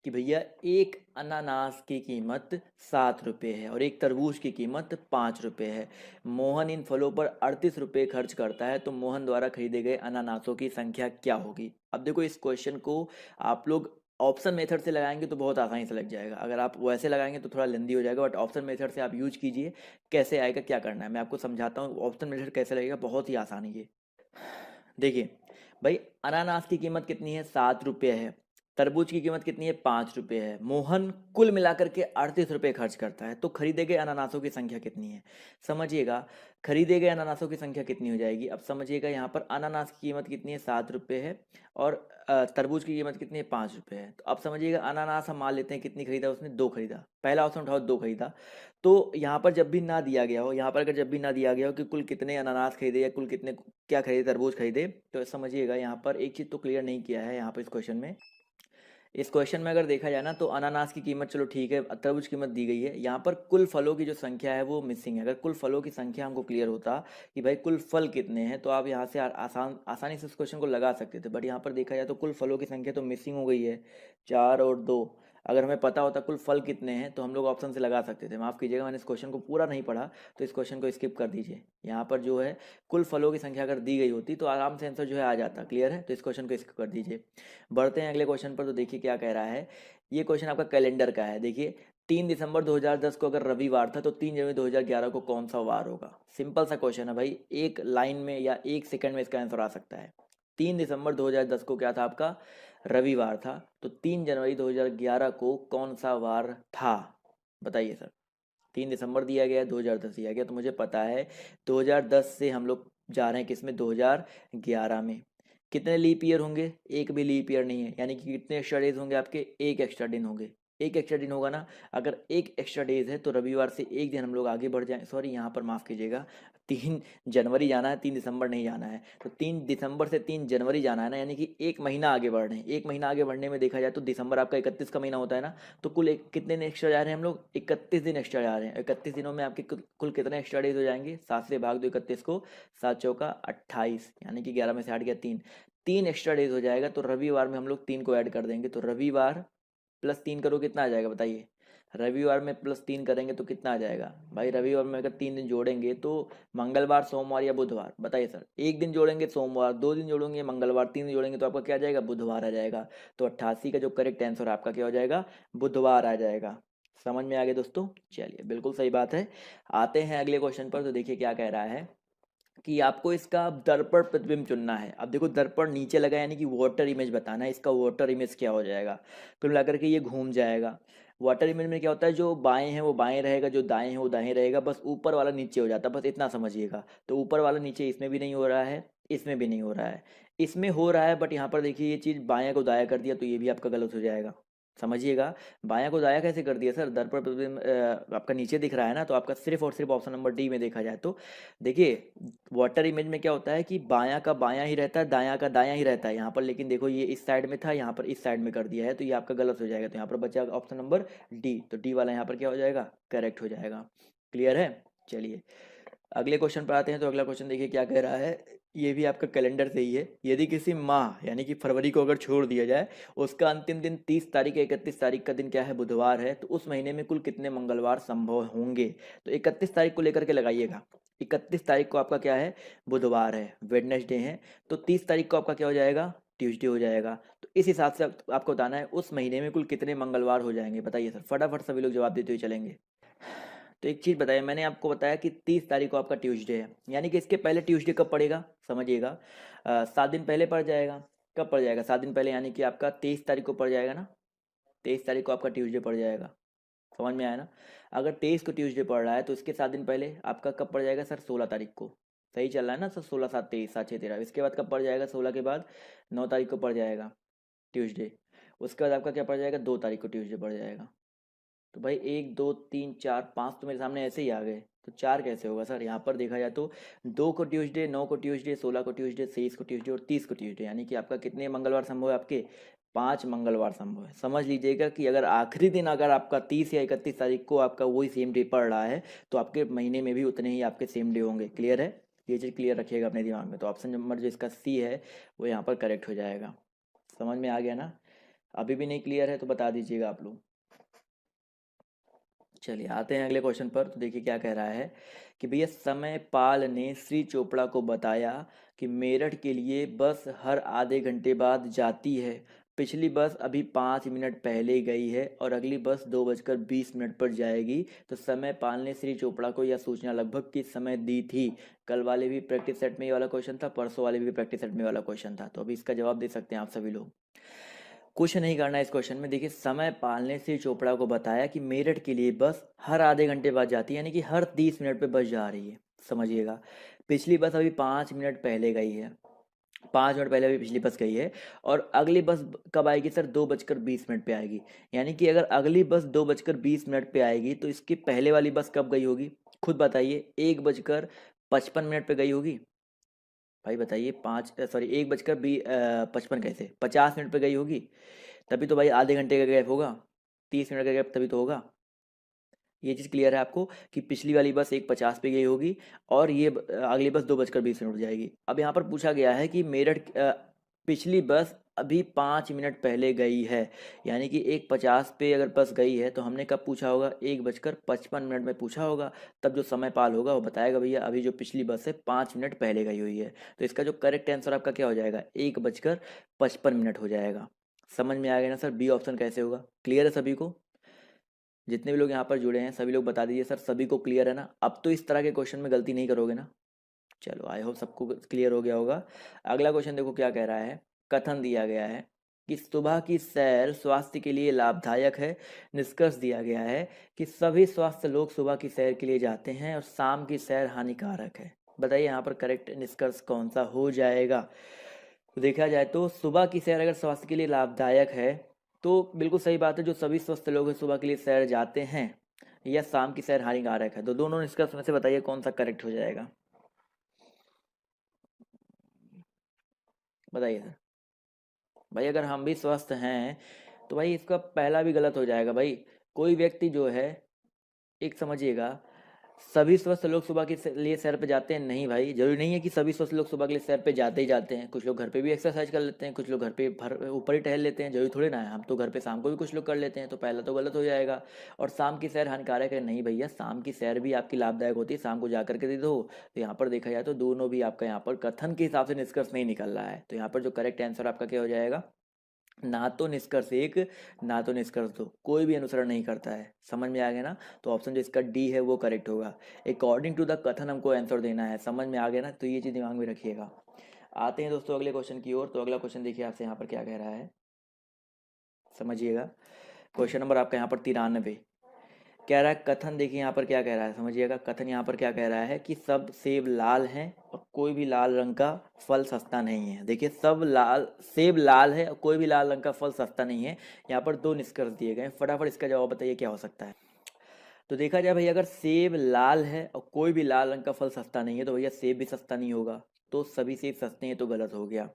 कि भैया एक अनानास की कीमत 7 रुपये है और एक तरबूज की कीमत 5 रुपये है। मोहन इन फलों पर 38 रुपये खर्च करता है, तो मोहन द्वारा खरीदे गए अनानासों की संख्या क्या होगी? अब देखो इस क्वेश्चन को आप लोग ऑप्शन मेथड से लगाएंगे तो बहुत आसानी से लग जाएगा, अगर आप वैसे लगाएंगे तो थोड़ा लेंदी हो जाएगा, बट ऑप्शन मेथड से आप यूज कीजिए। कैसे आएगा, क्या करना है मैं आपको समझाता हूँ, ऑप्शन मेथड कैसे लगेगा, बहुत ही आसान है ये। देखिए भाई, अनानास की कीमत कितनी है, 7 रुपये है। तरबूज की कीमत कितनी है, 5 रुपये है। मोहन कुल मिलाकर के 38 रुपये खर्च करता है, तो खरीदे गए अनानासों की संख्या कितनी है? समझिएगा, खरीदे गए अनानासों की संख्या कितनी हो जाएगी, अब समझिएगा यहाँ पर अनानास की कीमत कितनी है, 7 रुपये है, और तरबूज की कीमत कितनी है, 5 रुपये है। तो अब समझिएगा अनानास हम मान लेते हैं कितनी खरीदा उसने, 2 खरीदा, पहला ऑप्शन उठाओ 2 खरीदा। तो यहाँ पर जब भी ना दिया गया हो, यहाँ पर अगर जब भी ना दिया गया हो कि कुल कितने अनानास खरीदे या कुल कितने क्या खरीदे, तरबूज खरीदे, तो समझिएगा यहाँ पर एक चीज़ तो क्लियर नहीं किया है यहाँ पर इस क्वेश्चन में। इस क्वेश्चन में अगर देखा जाए ना तो अनानास की कीमत चलो ठीक है, तरबूज की कीमत दी गई है, यहाँ पर कुल फलों की जो संख्या है वो मिसिंग है। अगर कुल फलों की संख्या हमको क्लियर होता कि भाई कुल फल कितने हैं, तो आप यहाँ से आसानी से इस क्वेश्चन को लगा सकते थे, बट यहाँ पर देखा जाए तो कुल फलों की संख्या तो मिसिंग हो गई है, 4 और 2। अगर हमें पता होता कुल फल कितने हैं तो हम लोग ऑप्शन से लगा सकते थे। माफ़ कीजिएगा मैंने इस क्वेश्चन को पूरा नहीं पढ़ा, तो इस क्वेश्चन को स्किप कर दीजिए। यहाँ पर जो है कुल फलों की संख्या अगर दी गई होती तो आराम से आंसर जो है आ जाता। क्लियर है? तो इस क्वेश्चन को स्किप कर दीजिए। बढ़ते हैं अगले क्वेश्चन पर, तो देखिए क्या कह रहा है। ये क्वेश्चन आपका कैलेंडर का है। देखिए 3 दिसंबर 2010 को अगर रविवार था तो 3 जनवरी 2011 को कौन सा वार होगा? सिंपल सा क्वेश्चन है भाई, एक लाइन में या एक सेकंड में इसका आंसर आ सकता है। 3 दिसंबर 2010 को क्या था आपका, रविवार था, तो 3 जनवरी 2011 को कौन सा वार था? बताइए सर। 3 दिसंबर दिया गया है, 2010 दिया गया, तो मुझे पता है 2010 से हम लोग जा रहे हैं किसमें, 2011 में। कितने लीप ईयर होंगे? एक भी लीप ईयर नहीं है, यानी कि कितने एक्स्ट्रा डेज होंगे आपके, एक एक्स्ट्रा दिन होंगे। एक एक्स्ट्रा दिन होगा ना, अगर एक एक्स्ट्रा डेज है तो रविवार से एक दिन हम लोग आगे बढ़ जाए, सॉरी यहाँ पर माफ़ कीजिएगा, 3 जनवरी जाना है, 3 दिसंबर नहीं जाना है, तो 3 दिसंबर से 3 जनवरी जाना है ना, यानी कि एक महीना आगे बढ़ रहे हैं। एक महीना आगे बढ़ने में देखा जाए तो दिसंबर आपका 31 का महीना होता है ना, तो कुल कितने दिन एक्स्ट्रा जा रहे हैं हम लोग, 31 दिन एक्स्ट्रा जा रहे हैं। 31 दिनों में आपके कुल कितने एक्स्ट्रा डेज हो जाएंगे, 7 से भाग दो 31 को, 7 चौका 28, यानी कि 11 में से हट गया 3, 3 एक्स्ट्रा डेज हो जाएगा। तो रविवार में हम लोग 3 को ऐड कर देंगे, तो रविवार +3 करो कितना आ जाएगा बताइए? रविवार में +3 करेंगे तो कितना आ जाएगा भाई? रविवार में अगर 3 दिन जोड़ेंगे तो मंगलवार, सोमवार या बुधवार, बताइए सर। एक दिन जोड़ेंगे सोमवार, 2 दिन जोड़ेंगे मंगलवार, 3 दिन जोड़ेंगे तो आपका क्या आ जाएगा, बुधवार आ जाएगा। तो 88 का जो करेक्ट आंसर आपका क्या हो जाएगा, बुधवार आ जाएगा। समझ में आ गया दोस्तों? चलिए बिल्कुल सही बात है। आते हैं अगले क्वेश्चन पर, तो देखिए क्या कह रहा है कि आपको इसका दर्पण प्रतिबिंब चुनना है। अब देखो दर्पण नीचे लगा, यानी कि वाटर इमेज बताना है, इसका वाटर इमेज क्या हो जाएगा। कुल मिलाकर के ये घूम जाएगा। वाटर इमेज में क्या होता है, जो बाएं हैं वो बाएं रहेगा, जो दाएं हैं वो दाएं रहेगा, बस ऊपर वाला नीचे हो जाता है, बस इतना समझिएगा। तो ऊपर वाला नीचे इसमें भी नहीं हो रहा है, इसमें भी नहीं हो रहा है, इसमें हो रहा है, बट यहाँ पर देखिए ये चीज़ बायां को दाया कर दिया, तो ये भी आपका गलत हो जाएगा। समझिएगा, बायां को दाया कैसे कर दिया सर, दर्पण प्रतिबिंब आपका नीचे दिख रहा है ना, तो आपका सिर्फ और सिर्फ ऑप्शन नंबर डी में देखा जाए तो देखिए वाटर इमेज में क्या होता है कि बायां का बायां ही रहता है, दायां का दायां ही रहता है यहाँ पर, लेकिन देखो ये इस साइड में था, यहाँ पर इस साइड में कर दिया है, तो ये आपका गलत हो जाएगा। तो यहाँ पर बचा ऑप्शन नंबर डी, तो डी वाला यहाँ पर क्या हो जाएगा, करेक्ट हो जाएगा। क्लियर है? चलिए अगले क्वेश्चन पर आते हैं। तो अगला क्वेश्चन देखिए क्या कह रहा है, ये भी आपका कैलेंडर से ही है। यदि किसी माह यानी कि फरवरी को अगर छोड़ दिया जाए, उसका अंतिम दिन 30 तारीख या 31 तारीख का दिन क्या है, बुधवार है, तो उस महीने में कुल कितने मंगलवार संभव होंगे? तो 31 तारीख को लेकर के लगाइएगा। 31 तारीख को आपका क्या है, बुधवार है, वेडनेसडे है, तो 30 तारीख को आपका क्या हो जाएगा, ट्यूसडे हो जाएगा। तो इस हिसाब से आपको बताना है उस महीने में कुल कितने मंगलवार हो जाएंगे। बताइए सर, फटाफट सभी लोग जवाब देते हुए चलेंगे। तो एक चीज़ बताइए, मैंने आपको बताया कि 30 तारीख को आपका ट्यूसडे है, यानी कि इसके पहले ट्यूसडे कब पड़ेगा समझिएगा, 7 दिन पहले पड़ जाएगा। कब पड़ जाएगा? 7 दिन पहले, यानी कि आपका 23 तारीख को पड़ जाएगा ना। 23 तारीख को आपका ट्यूसडे पड़ जाएगा। समझ में आया ना। अगर 23 को ट्यूसडे पड़ रहा है तो इसके 7 दिन पहले आपका कब पड़ जाएगा सर? 16 तारीख को। सही चल रहा है ना सर? 16 7 23 7 6 13, इसके बाद कब पड़ जाएगा? 16 के बाद 9 तारीख को पड़ जाएगा ट्यूसडे। उसके बाद आपका क्या पड़ जाएगा? 2 तारीख को ट्यूसडे पड़ जाएगा। तो भाई 1 2 3 4 5 तो मेरे सामने ऐसे ही आ गए, तो 4 कैसे होगा सर? यहाँ पर देखा जाए तो 2 को ट्यूसडे, 9 को ट्यूसडे, 16 को ट्यूसडे, 23 को ट्यूसडे और 30 को ट्यूसडे, यानी कि आपका कितने मंगलवार संभव है? आपके 5 मंगलवार संभव है। समझ लीजिएगा कि अगर आखिरी दिन अगर आपका 30 या 31 तारीख को आपका वही सेम डे पड़ रहा है तो आपके महीने में भी उतने ही आपके सेम डे होंगे। क्लियर है? ये चीज़ क्लियर रखिएगा अपने दिमाग में। तो ऑप्शन नंबर जो इसका सी है वो यहाँ पर करेक्ट हो जाएगा। समझ में आ गया ना? अभी भी नहीं क्लियर है तो बता दीजिएगा आप लोग। चलिए आते हैं अगले क्वेश्चन पर। तो देखिए क्या कह रहा है कि भैया समयपाल ने श्री चोपड़ा को बताया कि मेरठ के लिए बस हर आधे घंटे बाद जाती है। पिछली बस अभी 5 मिनट पहले गई है और अगली बस 2:20 पर जाएगी। तो समयपाल ने श्री चोपड़ा को यह सूचना लगभग किस समय दी थी? कल वाले भी प्रैक्टिस सेट में ये वाला क्वेश्चन था, परसों वाले भी प्रैक्टिस सेट में वाला क्वेश्चन था। तो अभी इसका जवाब दे सकते हैं आप सभी लोग। कुछ नहीं करना है इस क्वेश्चन में। देखिए समयपाल ने श्री चोपड़ा को बताया कि मेरठ के लिए बस हर आधे घंटे बाद जाती है, यानी कि हर 30 मिनट पे बस जा रही है। समझिएगा, पिछली बस अभी 5 मिनट पहले गई है, 5 मिनट पहले अभी पिछली बस गई है। और अगली बस कब आएगी सर? 2:20 पे आएगी। यानी कि अगर अगली बस 2:20 पे आएगी तो इसकी पहले वाली बस कब गई होगी? खुद बताइए। 1:55 पे गई होगी। भाई बताइए, 1:55 कैसे? 50 मिनट पे गई होगी, तभी तो भाई आधे घंटे का गैप होगा, 30 मिनट का गैप तभी तो होगा। ये चीज़ क्लियर है आपको कि पिछली वाली बस 1:50 पे गई होगी और ये अगली बस 2:20 जाएगी। अब यहाँ पर पूछा गया है कि मेरठ पिछली बस अभी 5 मिनट पहले गई है, यानी कि 1:50 पे अगर बस गई है तो हमने कब पूछा होगा? 1:55 में पूछा होगा। तब जो समय पाल होगा वो बताएगा भैया अभी जो पिछली बस है 5 मिनट पहले गई हुई है। तो इसका जो करेक्ट आंसर आपका क्या हो जाएगा? 1:55 हो जाएगा। समझ में आ गया ना सर? बी ऑप्शन कैसे होगा? क्लियर है सभी को? जितने भी लोग यहाँ पर जुड़े हैं सभी लोग बता दीजिए सर, सभी को क्लियर है ना? अब तो इस तरह के क्वेश्चन में गलती नहीं करोगे ना? चलो आई होप सबको क्लियर हो गया होगा। अगला क्वेश्चन देखो क्या कह रहा है। कथन दिया गया है कि सुबह की सैर स्वास्थ्य के लिए लाभदायक है। निष्कर्ष दिया गया है कि सभी स्वस्थ लोग सुबह की सैर के लिए जाते हैं और शाम की सैर हानिकारक है। बताइए यहाँ पर करेक्ट निष्कर्ष कौन सा हो जाएगा? तो देखा जाए तो सुबह की सैर अगर स्वास्थ्य के लिए लाभदायक है तो बिल्कुल सही बात है, जो सभी स्वस्थ लोग हैं सुबह के लिए सैर जाते हैं, या शाम की सैर हानिकारक है। तो दोनों निष्कर्ष में से बताइए कौन सा करेक्ट हो जाएगा? बताइए सर। भाई अगर हम भी स्वस्थ हैं तो भाई इसका पहला भी गलत हो जाएगा भाई। कोई व्यक्ति जो है, एक समझिएगा, सभी स्वस्थ लोग सुबह के लिए सैर पे जाते हैं? नहीं भाई, जरूरी नहीं है कि सभी स्वस्थ लोग सुबह के लिए सैर पे जाते ही जाते हैं। कुछ लोग घर पे भी एक्सरसाइज कर लेते हैं, कुछ लोग घर पे भर ऊपर ही टहल लेते हैं, जरूरी थोड़ी ना है। हम तो घर पे शाम को भी कुछ लोग कर लेते हैं, तो पहला तो गलत हो जाएगा। और शाम की सैर हानिकारक है? नहीं भैया, शाम की सैर भी आपकी लाभदायक होती है, शाम को जा करके दे दो। तो यहाँ पर देखा जाए तो दोनों भी आपका यहाँ पर कथन के हिसाब से निष्कर्ष नहीं निकल रहा है। तो यहाँ पर जो करेक्ट आंसर आपका क्या हो जाएगा? ना तो निष्कर्ष एक, ना तो निष्कर्ष दो, कोई भी अनुसरण नहीं करता है। समझ में आ गया ना? तो ऑप्शन जो इसका डी है वो करेक्ट होगा। अकॉर्डिंग टू द कथन हमको आंसर देना है। समझ में आ गया ना? तो ये चीज़ दिमाग में रखिएगा। आते हैं दोस्तों अगले क्वेश्चन की ओर। तो अगला क्वेश्चन देखिए आपसे यहाँ पर क्या कह रहा है, समझिएगा। क्वेश्चन नंबर आपका यहाँ पर 93 कह रहा है। कथन देखिए यहाँ पर क्या कह रहा है, समझिएगा। कथन यहाँ पर क्या कह रहा है कि सब सेब लाल हैं और कोई भी लाल रंग का फल सस्ता नहीं है। देखिए सब लाल, सेब लाल है और कोई भी लाल रंग का फल सस्ता नहीं है। यहाँ पर दो निष्कर्ष दिए गए हैं, फटाफट इसका जवाब बताइए क्या हो सकता है? तो देखा जाए भैया, अगर सेब लाल है और कोई भी लाल रंग का फल सस्ता नहीं है तो भैया सेब भी सस्ता नहीं होगा। तो सभी सेब सस्ते हैं तो गलत हो गया।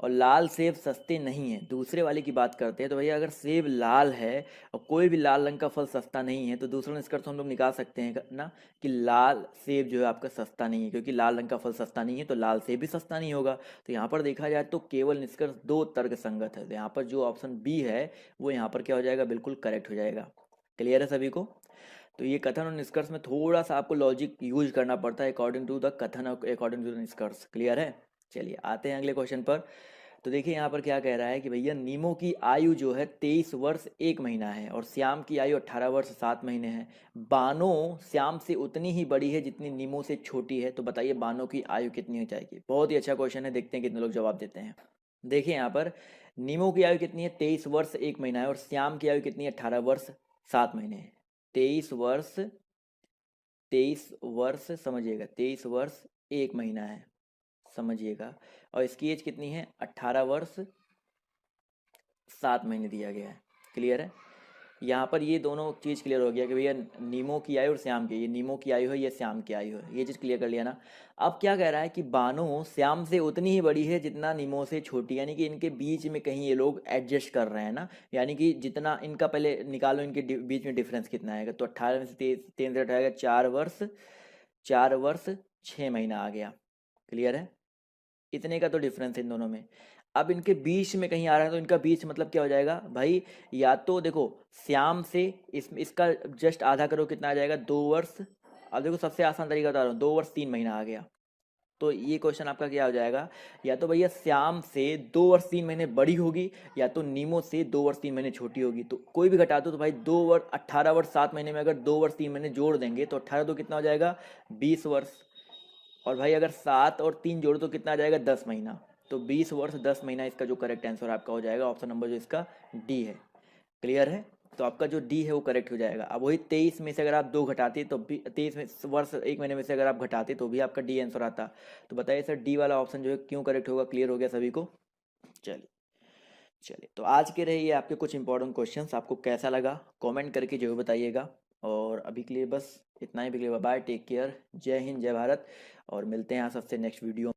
और लाल सेब सस्ते नहीं है, दूसरे वाले की बात करते हैं। तो भैया अगर सेब लाल है और कोई भी लाल रंग का फल सस्ता नहीं है तो दूसरा निष्कर्ष तो हम लोग निकाल सकते हैं ना कि लाल सेब जो है आपका सस्ता नहीं है, क्योंकि लाल रंग का फल सस्ता नहीं है तो लाल सेब भी सस्ता नहीं होगा। तो यहाँ पर देखा जाए तो केवल निष्कर्ष दो तर्क संगत है। तो यहाँ पर जो ऑप्शन बी है वो यहाँ पर क्या हो जाएगा? बिल्कुल करेक्ट हो जाएगा। क्लियर है सभी को? तो ये कथन और निष्कर्ष में थोड़ा सा आपको लॉजिक यूज करना पड़ता है, अकॉर्डिंग टू द कथन और अकॉर्डिंग टू द निष्कर्ष। क्लियर है? चलिए आते हैं अगले क्वेश्चन पर। तो देखिए यहाँ पर क्या कह रहा है कि भैया नीमो की आयु जो है 23 वर्ष 1 महीना है और श्याम की आयु 18 वर्ष 7 महीने है। बानो श्याम से उतनी ही बड़ी है जितनी नीमो से छोटी है, तो बताइए बानो की आयु कितनी हो जाएगी। बहुत ही अच्छा क्वेश्चन है, देखते हैं कितने लोग जवाब देते हैं। देखिए यहाँ पर नीमो की आयु कितनी है, 23 वर्ष 1 महीना है और श्याम की आयु कितनी है, 18 वर्ष 7 महीने है। 23 वर्ष, 23 वर्ष समझिएगा, 23 वर्ष 1 महीना है, समझिएगा। और इसकी एज कितनी है, 18 वर्ष 7 महीने दिया गया है। क्लियर है। यहाँ पर ये दोनों चीज़ क्लियर हो गया कि भैया नीमो की आयु और श्याम की, ये नीमो की आयु है, ये श्याम की आयु है, ये चीज़ क्लियर कर लिया ना। अब क्या कह रहा है कि बानो श्याम से उतनी ही बड़ी है जितना नीमो से छोटी, यानी कि इनके बीच में कहीं ये लोग एडजस्ट कर रहे हैं ना। यानी कि जितना इनका, पहले निकालो इनके बीच में डिफरेंस कितना आएगा, तो 18 में से 3 से हटाएगा, 4 वर्ष, 4 वर्ष 6 महीना आ गया। क्लियर है। इतने का तो डिफरेंस है इन दोनों में। अब इनके बीच में कहीं आ रहा है, तो इनका बीच मतलब क्या हो जाएगा भाई, या तो देखो श्याम से इसका जस्ट आधा करो, कितना आ जाएगा, 2 वर्ष। अब देखो सबसे आसान तरीका बता रहा हूँ, 2 वर्ष 3 महीना आ गया। तो ये क्वेश्चन आपका क्या हो जाएगा, या तो भैया श्याम से 2 वर्ष 3 महीने बड़ी होगी, या तो नीमो से 2 वर्ष 3 महीने छोटी होगी। तो कोई भी घटा दो, तो भाई 2 वर्ष 18 वर्ष 7 महीने में अगर 2 वर्ष 3 महीने जोड़ देंगे तो 18 तो कितना हो जाएगा, 20 वर्ष। और भाई अगर 7 और 3 जोड़ो तो कितना आ जाएगा, 10 महीना। तो 20 वर्ष 10 महीना इसका जो करेक्ट आंसर आपका हो जाएगा, ऑप्शन नंबर जो इसका डी है। क्लियर है। तो आपका जो डी है वो करेक्ट हो जाएगा। अब वही 23 में से अगर आप 2 घटाते तो भी, 23 वर्ष 1 महीने में से अगर आप घटाते तो भी आपका डी आंसर आता। तो बताइए सर डी वाला ऑप्शन जो है क्यों करेक्ट होगा। क्लियर हो गया सभी को। चलिए चलिए, तो आज के रहे ये आपके कुछ इंपॉर्टेंट क्वेश्चंस। आपको कैसा लगा कमेंट करके जरूर बताइएगा। और अभी के लिए बस इतना ही। बाय, टेक केयर, जय हिंद जय भारत। और मिलते हैं यहाँ सबसे नेक्स्ट वीडियो।